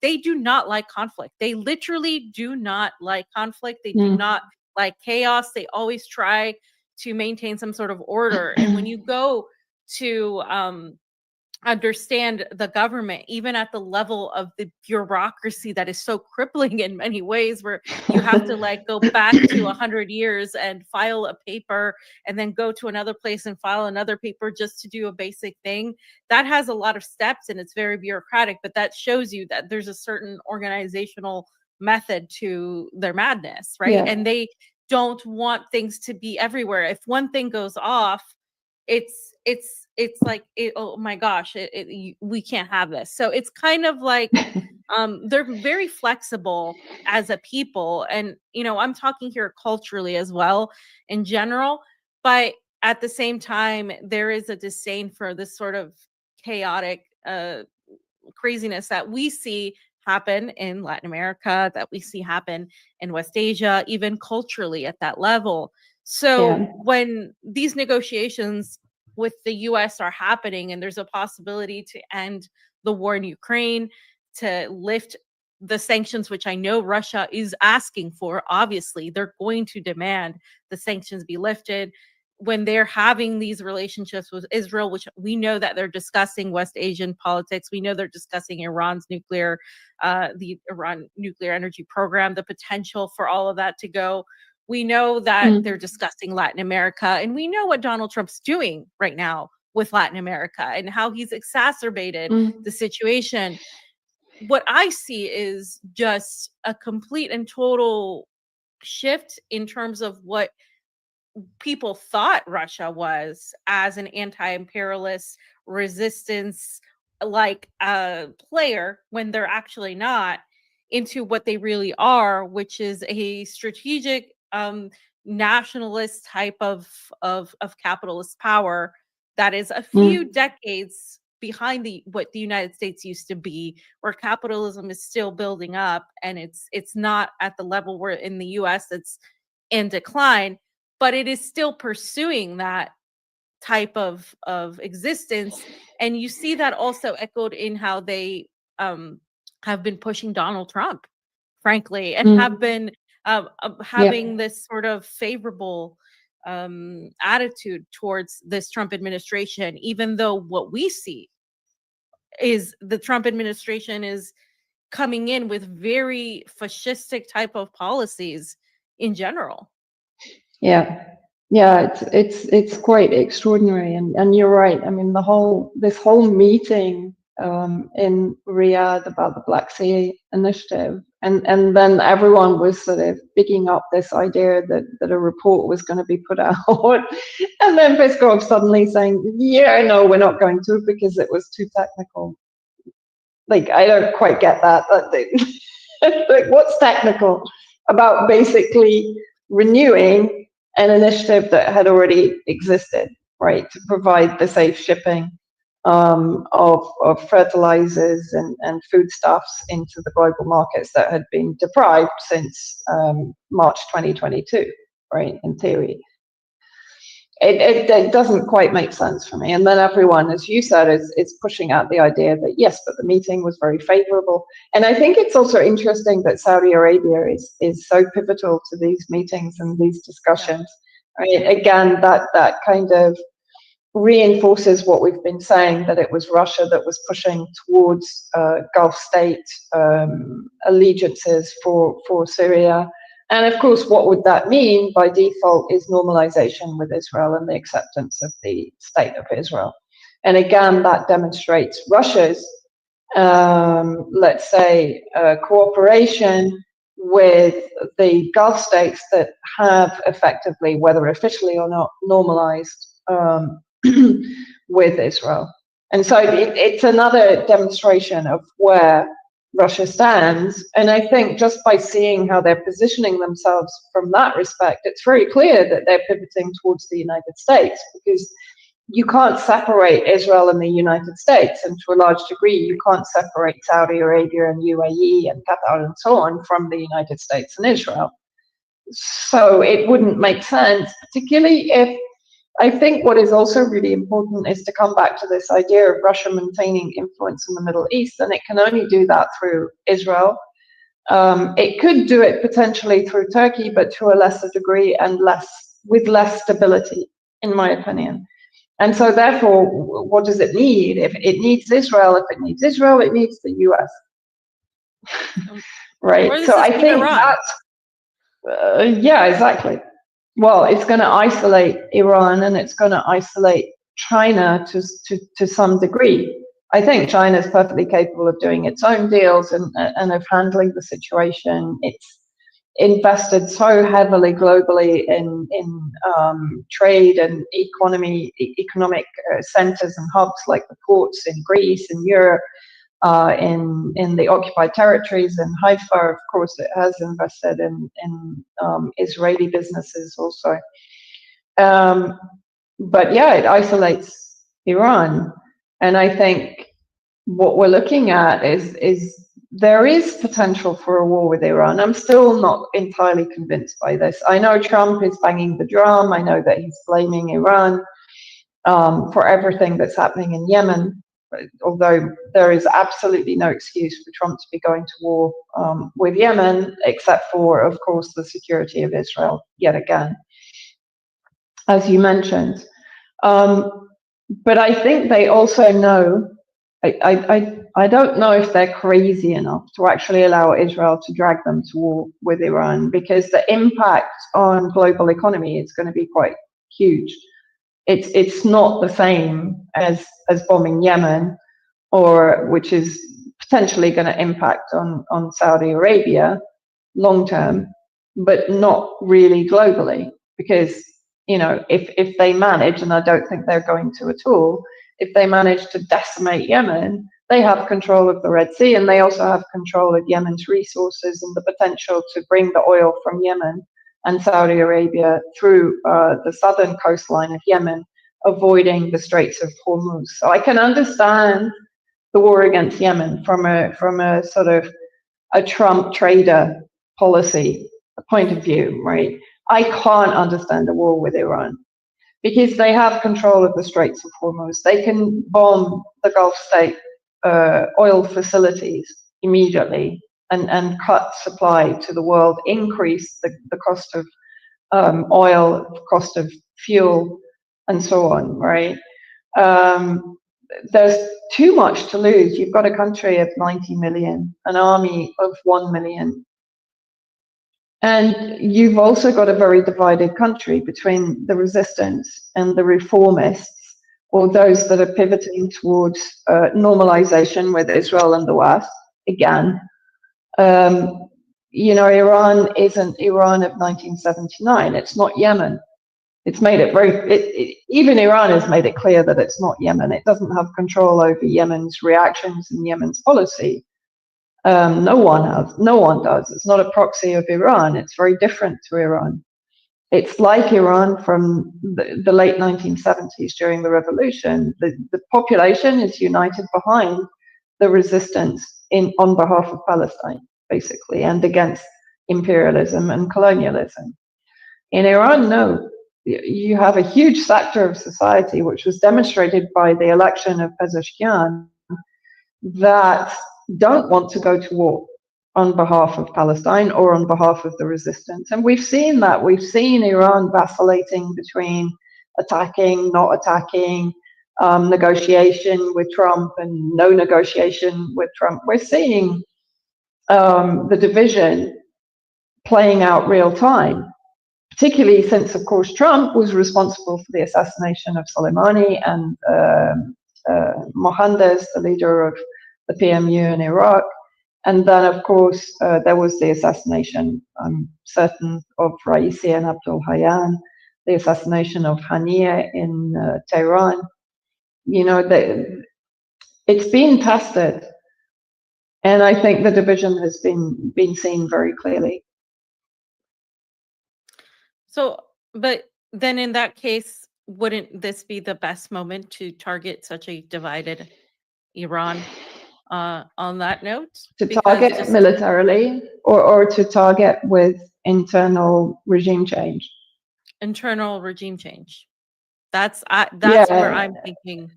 they do not like conflict. They literally do not like conflict. They do not like chaos. They always try to maintain some sort of order. And when you go to understand the government, even at the level of the bureaucracy that is so crippling in many ways, where you have to go back to 100 years and file a paper and then go to another place and file another paper just to do a basic thing, that has a lot of steps and it's very bureaucratic. But that shows you that there's a certain organizational method to their madness, right? And they don't want things to be everywhere. If one thing goes off, it's like, oh my gosh, we can't have this. So it's kind of like they're very flexible as a people, and I'm talking here culturally as well in general, but at the same time there is a disdain for this sort of chaotic craziness that we see happen in Latin America, that we see happen in West Asia, even culturally at that level. So when these negotiations with the US are happening and there's a possibility to end the war in Ukraine, to lift the sanctions, which I know Russia is asking for, obviously, they're going to demand the sanctions be lifted. When they're having these relationships with Israel, which we know that they're discussing West Asian politics, we know they're discussing Iran's the Iran nuclear energy program, the potential for all of that to go. We know that they're discussing Latin America, and we know what Donald Trump's doing right now with Latin America and how he's exacerbated the situation. What I see is just a complete and total shift in terms of what people thought Russia was as an anti-imperialist resistance like player, when they're actually not, into what they really are, which is a strategic nationalist type of capitalist power that is a few decades behind what the United States used to be, where capitalism is still building up, and it's not at the level where in the US it's in decline, but it is still pursuing that type of existence. And you see that also echoed in how they have been pushing Donald Trump, frankly, and have been having this sort of favorable attitude towards this Trump administration, even though what we see is the Trump administration is coming in with very fascistic type of policies in general. Yeah, it's quite extraordinary, and you're right. I mean, this whole meeting in Riyadh about the Black Sea Initiative, and then everyone was sort of picking up this idea that a report was going to be put out, and then Peskov suddenly saying, "Yeah, no, we're not going to because it was too technical." Like, I don't quite get that. Like, what's technical about basically renewing an initiative that had already existed, right, to provide the safe shipping of fertilizers and foodstuffs into the global markets that had been deprived since March 2022, right, in theory. It doesn't quite make sense for me. And then everyone, as you said, is pushing out the idea that, yes, but the meeting was very favorable. And I think it's also interesting that Saudi Arabia is so pivotal to these meetings and these discussions. Right? Again, that kind of reinforces what we've been saying, that it was Russia that was pushing towards Gulf state allegiances for Syria. And of course, what would that mean by default is normalization with Israel and the acceptance of the state of Israel. And again, that demonstrates Russia's, let's say, cooperation with the Gulf states that have effectively, whether officially or not, normalized with Israel. And so it's another demonstration of where Russia stands. And I think just by seeing how they're positioning themselves from that respect, it's very clear that they're pivoting towards the United States, because you can't separate Israel and the United States. And to a large degree, you can't separate Saudi Arabia and UAE and Qatar and so on from the United States and Israel. So it wouldn't make sense, particularly if, I think what is also really important is to come back to this idea of Russia maintaining influence in the Middle East, and it can only do that through Israel. It could do it potentially through Turkey, but to a lesser degree and with less stability, in my opinion. And so therefore, what does it need? If it needs Israel, it needs the US. Right? So I think that's, yeah, exactly. Well, it's going to isolate Iran, and it's going to isolate China to some degree. I think China is perfectly capable of doing its own deals and of handling the situation. It's invested so heavily globally in trade and economic centers and hubs like the ports in Greece and Europe, in the occupied territories. In Haifa, of course, it has invested in Israeli businesses also. But yeah, it isolates Iran. And I think what we're looking at is there is potential for a war with Iran. I'm still not entirely convinced by this. I know Trump is banging the drum. I know that he's blaming Iran for everything that's happening in Yemen. although there is absolutely no excuse for Trump to be going to war with Yemen, except for, of course, the security of Israel, yet again, as you mentioned. But I think they also know, I don't know if they're crazy enough to actually allow Israel to drag them to war with Iran, because the impact on global economy is going to be quite huge. It's not the same as bombing Yemen, or which is potentially going to impact on Saudi Arabia long term, but not really globally, because if they manage, and I don't think they're going to at all, if they manage to decimate Yemen, they have control of the Red Sea, and they also have control of Yemen's resources and the potential to bring the oil from Yemen and Saudi Arabia through the southern coastline of Yemen, avoiding the Straits of Hormuz. So I can understand the war against Yemen from a sort of a Trump trader policy point of view, right? I can't understand a war with Iran, because they have control of the Straits of Hormuz. They can bomb the Gulf state oil facilities immediately and cut supply to the world, increase the cost of oil, cost of fuel, and so on, right? There's too much to lose. You've got a country of 90 million, an army of 1 million. And you've also got a very divided country between the resistance and the reformists, or those that are pivoting towards normalization with Israel and the West. Again, Iran isn't Iran of 1979. It's not Yemen. It's made it very, even Iran has made it clear that it's not Yemen. It doesn't have control over Yemen's reactions and Yemen's policy. No one does. It's not a proxy of Iran. It's very different to Iran. It's like Iran from the late 1970s during the revolution. The population is united behind the resistance on behalf of Palestine, basically, and against imperialism and colonialism. In Iran, no. You have a huge sector of society, which was demonstrated by the election of Pezeshkian, that don't want to go to war on behalf of Palestine or on behalf of the resistance. And we've seen that. We've seen Iran vacillating between attacking, not attacking, negotiation with Trump and no negotiation with Trump. We're seeing the division playing out real time, particularly since, of course, Trump was responsible for the assassination of Soleimani and Mohandes, the leader of the PMU in Iraq. And then, of course, there was the assassination, I'm certain, of Raisi and Abdul Hayyan, the assassination of Haniyeh in Tehran. It's been tested. And I think the division has been seen very clearly. So, but then in that case, wouldn't this be the best moment to target such a divided Iran on that note? To target militarily, or to target with internal regime change? Internal regime change. That's where I'm thinking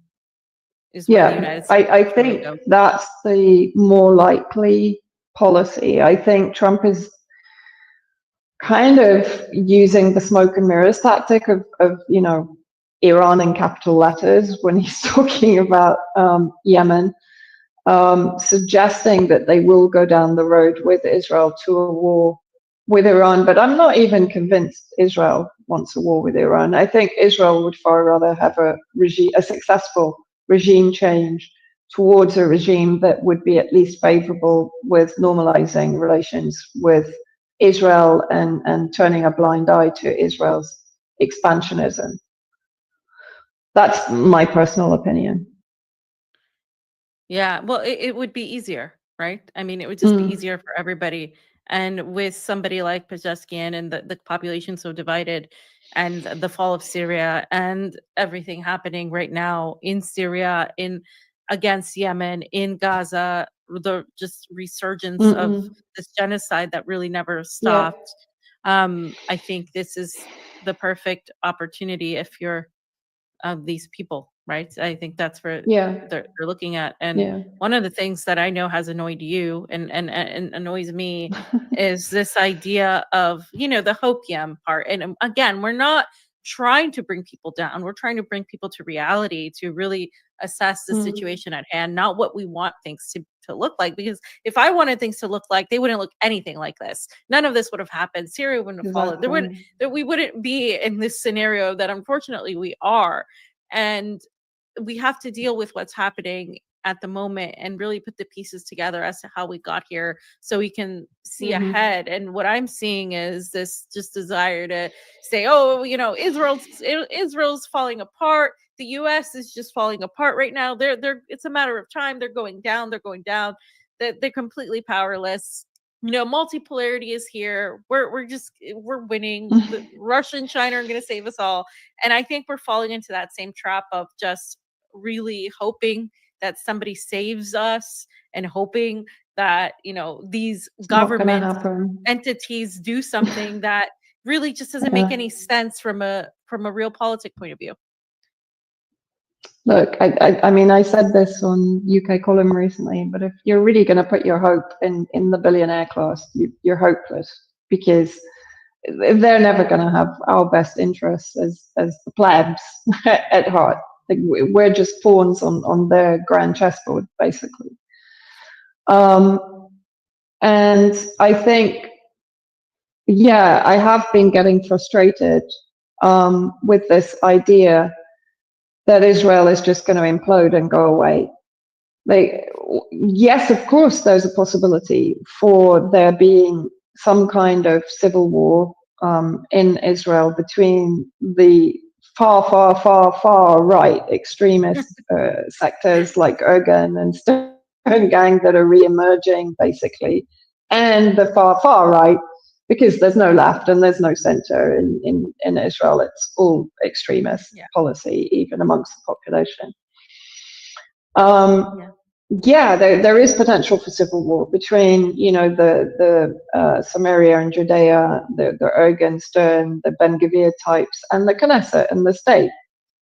is where the United States I think that's the more likely policy. I think Trump is kind of using the smoke and mirrors tactic of Iran in capital letters when he's talking about Yemen, suggesting that they will go down the road with Israel to a war with Iran. But I'm not even convinced Israel wants a war with Iran. I think Israel would far rather have a successful regime change towards a regime that would be at least favorable with normalizing relations with Israel and turning a blind eye to Israel's expansionism. That's my personal opinion. Yeah, well, it would be easier, right? I mean, it would just be easier for everybody. And with somebody like Pezeshkian and the population so divided, and the fall of Syria and everything happening right now in Syria, against Yemen, in Gaza, the just resurgence of this genocide that really never stopped. I think this is the perfect opportunity if you're these people right? I think that's where Yeah. they're looking at. And Yeah. one of the things that I know has annoyed you and annoys me is this idea of, the hopium part. And again, we're not trying to bring people down. We're trying to bring people to reality, to really assess the Mm, situation at hand, not what we want things to look like. Because if I wanted things to look like, they wouldn't look anything like this. None of this would have happened. Syria wouldn't have followed. exactly. We wouldn't be in this scenario that unfortunately we are. And we have to deal with what's happening at the moment and really put the pieces together as to how we got here so we can see Hmm. ahead. And what I'm seeing is this just desire to say, oh, Israel's falling apart. The US is just falling apart right now. They're it's a matter of time. They're going down. They're completely powerless. Multipolarity is here. We're winning. The Russia and China are going to save us all. And I think we're falling into that same trap of just really hoping that somebody saves us and hoping that, these Not gonna government happen. entities do something that really just doesn't make Yeah. any sense from a realpolitik point of view. Look, I mean, I said this on UK column recently, but if you're really going to put your hope in the billionaire class, you're hopeless, because they're never going to have our best interests as the plebs at heart. Like, we're just pawns on their grand chessboard, basically. And I think, yeah, I have been getting frustrated with this idea that Israel is just going to implode and go away. Yes, of course, there's a possibility for there being some kind of civil war in Israel between the far, far, far, far right extremist sectors like Erdogan and Stone Gang that are re-emerging, basically, and the far, far right, because there's no left and there's no center in Israel. It's all extremist policy, even amongst the population. Yeah, there is potential for civil war between, the Samaria and Judea, the Erdogan, Stern, the Ben Gvir types, and the Knesset and the state.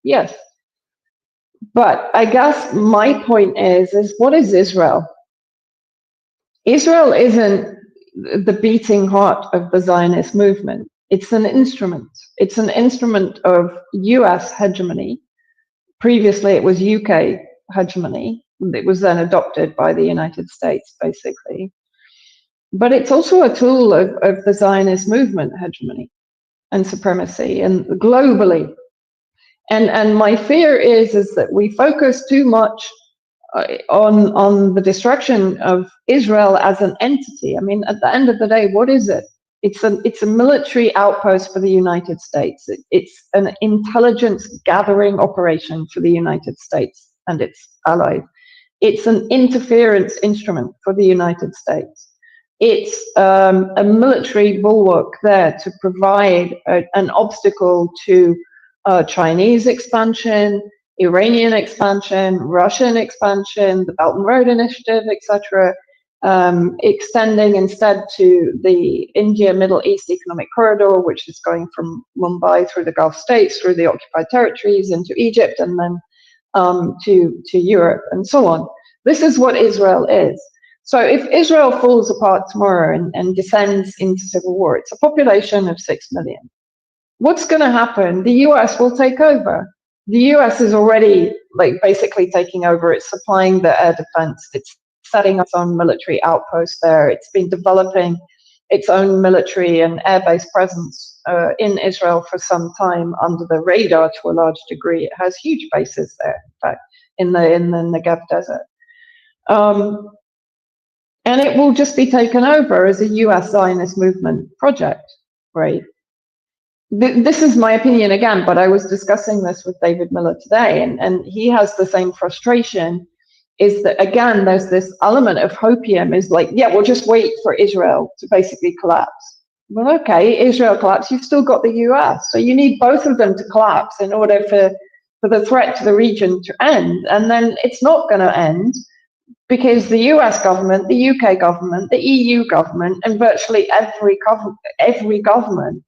Yes. But I guess my point is what is Israel? Israel isn't the beating heart of the Zionist movement. It's an instrument. It's an instrument of US hegemony. Previously, it was UK hegemony. It was then adopted by the United States, basically. But it's also a tool of the Zionist movement hegemony and supremacy, and globally. And my fear is that we focus too much on the destruction of Israel as an entity. I mean, at the end of the day, what is it? It's a military outpost for the United States. It's an intelligence gathering operation for the United States and its allies. It's an interference instrument for the United States. It's a military bulwark there to provide an obstacle to Chinese expansion, Iranian expansion, Russian expansion, the Belt and Road Initiative, etc., extending instead to the India-Middle East Economic Corridor, which is going from Mumbai through the Gulf states, through the occupied territories, into Egypt, and then to Europe, and so on. This is what Israel is. So if Israel falls apart tomorrow and descends into civil war, it's a population of 6 million. What's going to happen? The US will take over. The US is already basically taking over. It's supplying the air defense. It's setting up its own military outpost there. It's been developing its own military and air-based presence in Israel for some time under the radar to a large degree. It has huge bases there, in fact, in the Negev desert. And it will just be taken over as a US Zionist movement project, right? This is my opinion again, but I was discussing this with David Miller today, and he has the same frustration, is that, again, there's this element of hopium, is we'll just wait for Israel to basically collapse. Well, okay, Israel collapse, you've still got the US, so you need both of them to collapse in order for the threat to the region to end, and then it's not going to end, because the US government, the UK government, the EU government, and virtually every government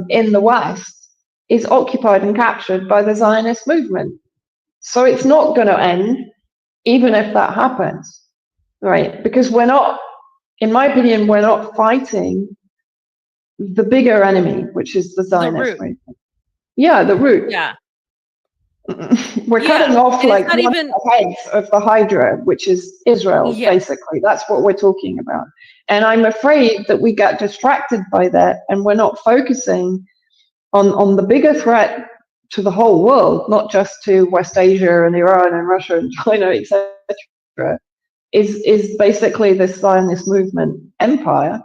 in the West is occupied and captured by the Zionist movement. So it's not going to end, even if that happens, right? Because we're not, in my opinion, we're not fighting the bigger enemy, which is the The Zionist root. movement. Yeah, the root. Yeah. We're cutting off And it's like not one even, of the heads of the Hydra, which is Israel, yeah. basically. That's what we're talking about. And I'm afraid that we got distracted by that, and we're not focusing on the bigger threat to the whole world, not just to West Asia and Iran and Russia and China, etc. Is basically this Zionist movement empire,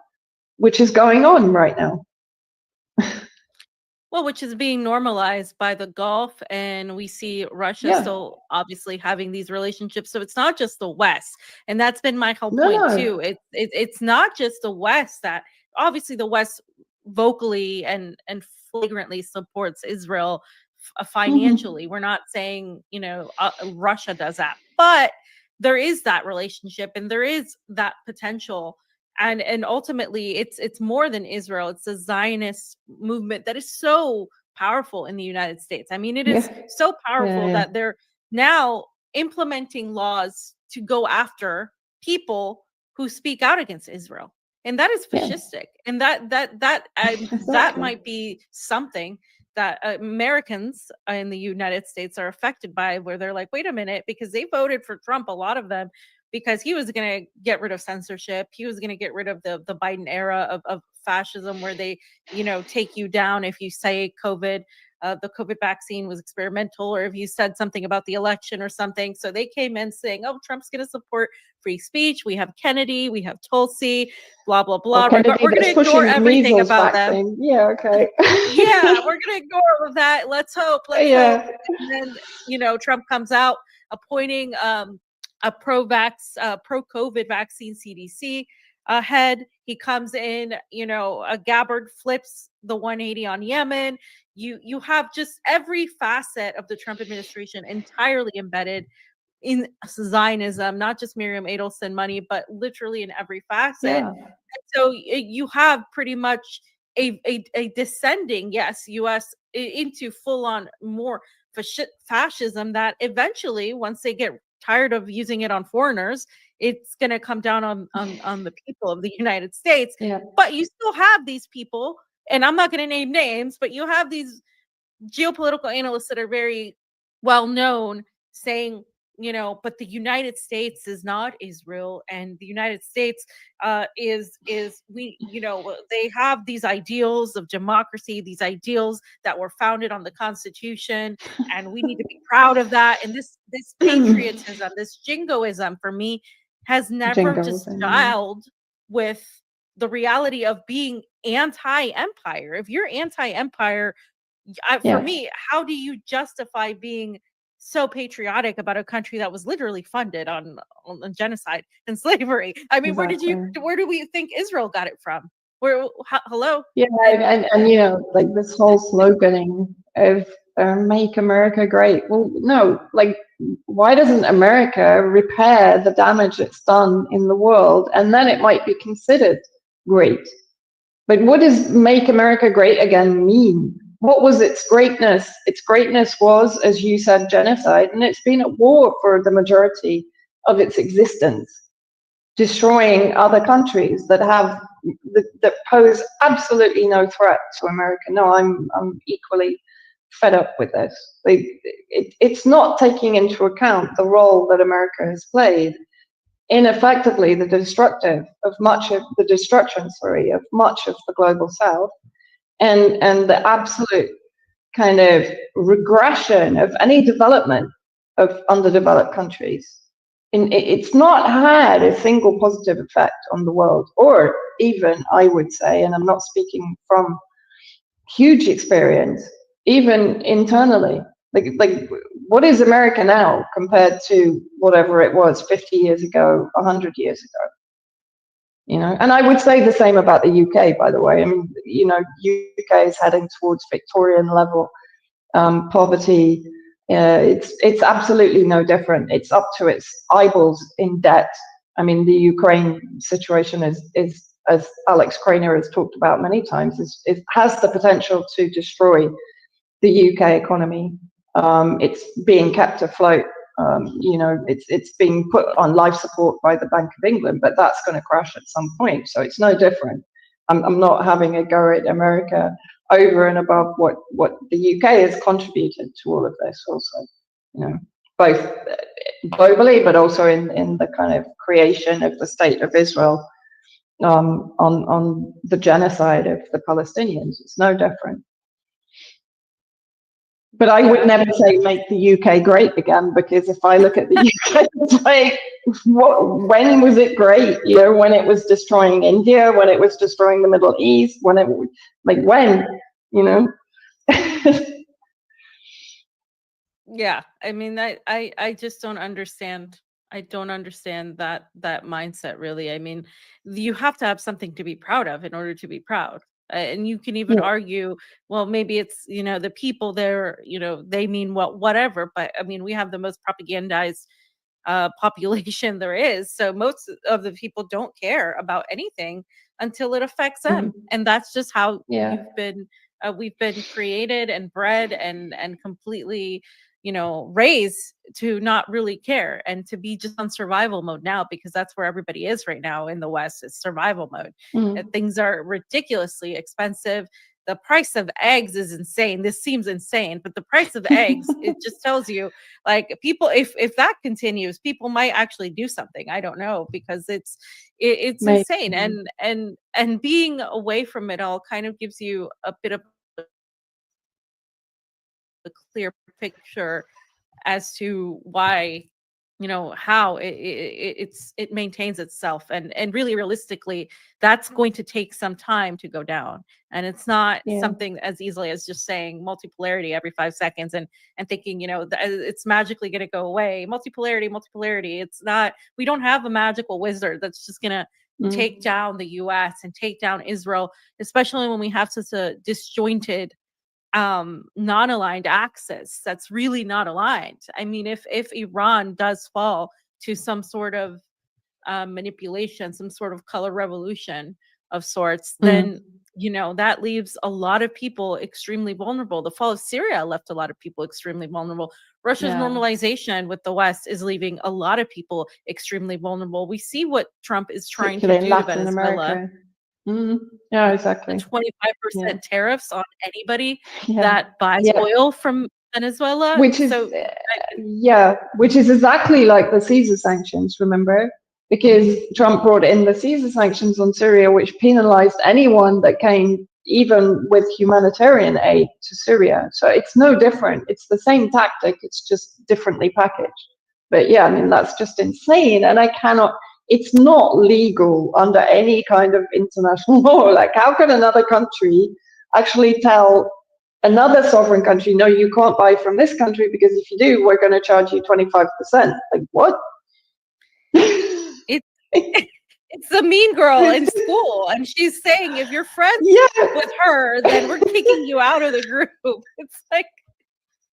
which is going on right now. Well, which is being normalized by the Gulf, and we see Russia still obviously having these relationships. So it's not just the West, and that's been my whole point too. It's not just the West that obviously the West vocally and flagrantly supports Israel financially. We're not saying Russia does that, but there is that relationship and there is that potential. And ultimately it's more than Israel. It's the Zionist movement that is so powerful in the United States. I mean, it is so powerful that they're now implementing laws to go after people who speak out against Israel. And that is fascistic. And that might be something that Americans in the United States are affected by, where they're like, wait a minute, because they voted for Trump, a lot of them, because he was going to get rid of censorship. He was going to get rid of the Biden era of fascism, where they, take you down if you say the COVID vaccine was experimental, or if you said something about the election or something. So they came in saying, oh, Trump's going to support free speech. We have Kennedy, we have Tulsi, blah, blah, blah. We're going to ignore everything about them. Yeah, okay. Yeah, we're going to ignore all of that. Let's hope. And then, Trump comes out appointing a pro-COVID vaccine CDC head. He comes in, a Gabbard flips the 180 on Yemen. You have just every facet of the Trump administration entirely embedded in Zionism, not just Miriam Adelson money, but literally in every facet. And so you have pretty much a descending, U.S. into full-on more fascism that eventually, once they get tired of using it on foreigners, it's going to come down on the people of the United States. But you still have these people, and I'm not going to name names, but you have these geopolitical analysts that are very well known saying, but the United States is not Israel, and the United States is we, they have these ideals of democracy, these ideals that were founded on the Constitution, and we need to be proud of that. And this patriotism, this jingoism, for me, has never just gelled with the reality of being anti-empire. If you're anti-empire, for me, how do you justify being so patriotic about a country that was literally funded on genocide and slavery? I mean, where do we think Israel got it from? Hello? Yeah, and like this whole sloganing of make America great. Well, no, like, why doesn't America repair the damage it's done in the world, and then it might be considered great? But what does make America great again mean? What was its greatness? Its greatness was, as you said, genocide, and it's been at war for the majority of its existence, destroying other countries that pose absolutely no threat to America. No, I'm equally fed up with this. It's not taking into account the role that America has played in effectively the destruction of much of the global South, and the absolute kind of regression of any development of underdeveloped countries. It's not had a single positive effect on the world, or even, I would say, and I'm not speaking from huge experience, even internally. Like what is America now compared to whatever it was 50 years ago, 100 years ago? And I would say the same about the UK, by the way. I mean, UK is heading towards Victorian level poverty. It's absolutely no different. It's up to its eyeballs in debt. I mean, the Ukraine situation is as Alex Craner has talked about many times, it has the potential to destroy the UK economy. It's being kept afloat. It's being put on life support by the Bank of England, but that's going to crash at some point. So it's no different. I'm not having a go at America over and above what the UK has contributed to all of this also, both globally, but also in the kind of creation of the state of Israel, on the genocide of the Palestinians. It's no different. But I would never say make the UK great again, because if I look at the UK, it's like, when was it great? When it was destroying India, when it was destroying the Middle East, when? Yeah, I mean, I just don't understand. I don't understand that mindset, really. I mean, you have to have something to be proud of in order to be proud. And you can even argue, well, maybe it's, the people there, they mean whatever. But I mean, we have the most propagandized population there is. So most of the people don't care about anything until it affects them. And that's just how we've been created and bred and completely, raised to not really care and to be just on survival mode now, because that's where everybody is right now in the West, is survival mode. And things are ridiculously expensive. The price of eggs is insane. This seems insane, but the price of eggs, it just tells you, like, people, if that continues, people might actually do something. I don't know, because it's insane. And being away from it all kind of gives you a bit of a clear picture as to why, how it maintains itself, and really realistically, that's going to take some time to go down. And it's not something as easily as just saying multipolarity every 5 seconds and thinking, it's magically going to go away. Multipolarity. It's not. We don't have a magical wizard that's just going to take down the US and take down Israel, especially when we have such a disjointed, non-aligned axis that's really not aligned. I mean, if Iran does fall to some sort of manipulation, some sort of color revolution of sorts, then that leaves a lot of people extremely vulnerable. The fall of Syria left a lot of people extremely vulnerable. Russia's normalization with the West is leaving a lot of people extremely vulnerable. We see what Trump is trying to do to Venezuela. Yeah, exactly. The 25% tariffs on anybody that buys oil from Venezuela. Which is exactly like the Caesar sanctions, remember? Because Trump brought in the Caesar sanctions on Syria, which penalized anyone that came even with humanitarian aid to Syria. So it's no different. It's the same tactic. It's just differently packaged. But yeah, I mean, that's just insane. And it's not legal under any kind of international law. Like, how can another country actually tell another sovereign country, no, you can't buy from this country, because if you do, we're going to charge you 25%? Like, what? It's the mean girl in school, and she's saying, if you're friends with her, then we're kicking you out of the group. It's like,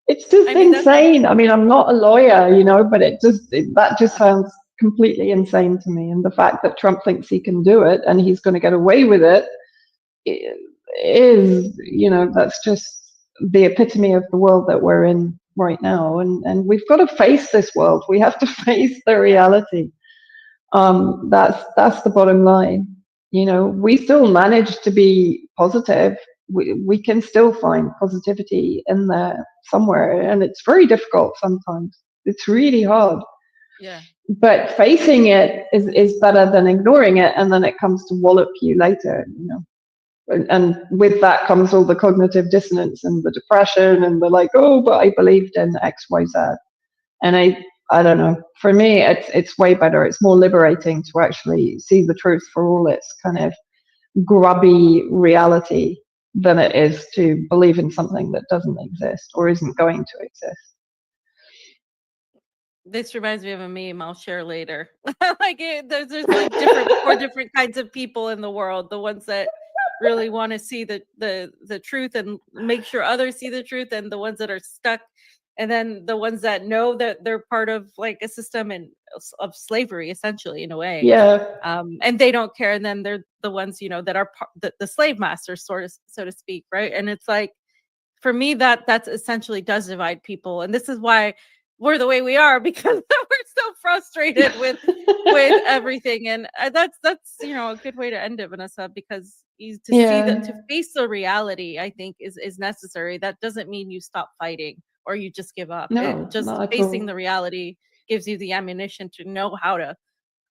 it's just insane. I mean, I'm not a lawyer, but that just sounds completely insane to me. And the fact that Trump thinks he can do it and he's going to get away with it is, that's just the epitome of the world that we're in right now. And we've got to face this world. We have to face the reality. That's the bottom line. We still manage to be positive. We can still find positivity in there somewhere, and it's very difficult sometimes. It's really hard. Yeah. But facing it is better than ignoring it, and then it comes to wallop you later, And with that comes all the cognitive dissonance and the depression and the like, oh, but I believed in X, Y, Z. And I don't know. For me, it's way better. It's more liberating to actually see the truth for all its kind of grubby reality than it is to believe in something that doesn't exist or isn't going to exist. This reminds me of a meme I'll share later. There's like four different kinds of people in the world. The ones that really want to see the truth and make sure others see the truth, and the ones that are stuck, and then the ones that know that they're part of like a system of slavery, essentially, in a way. And they don't care. And then they're the ones, that are the slave masters, so to speak, right? And it's like, for me, that's essentially does divide people, and this is why we're the way we are, because we're so frustrated with everything. And that's a good way to end it, Vanessa, because to see that, to face the reality, I think is necessary. That doesn't mean you stop fighting or you just give up. No, Just not at facing all. the reality gives you the ammunition to know how to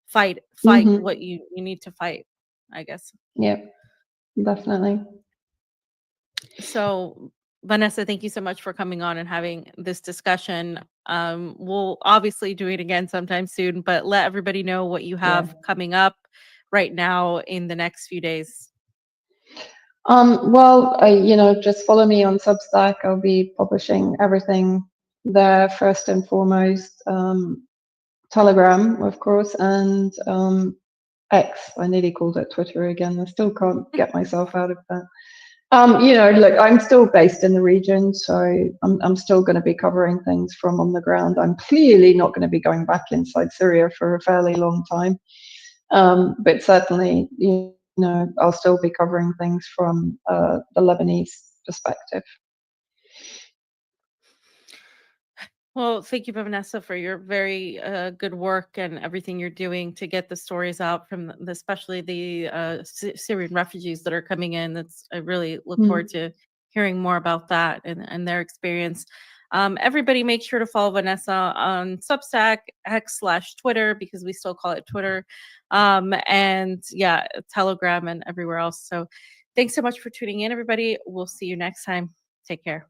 fight what you need to fight, I guess. Yeah, definitely. So, Vanessa, thank you so much for coming on and having this discussion. We'll obviously do it again sometime soon, but let everybody know what you have coming up right now in the next few days. Well, just follow me on Substack. I'll be publishing everything there first and foremost. Telegram, of course, and X. I nearly called it Twitter again. I still can't get myself out of that. Look, I'm still based in the region, so I'm still going to be covering things from on the ground. I'm clearly not going to be going back inside Syria for a fairly long time, but certainly, I'll still be covering things from the Lebanese perspective. Well, thank you, Vanessa, for your very good work and everything you're doing to get the stories out from especially the Syrian refugees that are coming in. I really look forward to hearing more about that and their experience. Everybody make sure to follow Vanessa on Substack, X/Twitter, because we still call it Twitter, and Telegram and everywhere else. So thanks so much for tuning in, everybody. We'll see you next time. Take care.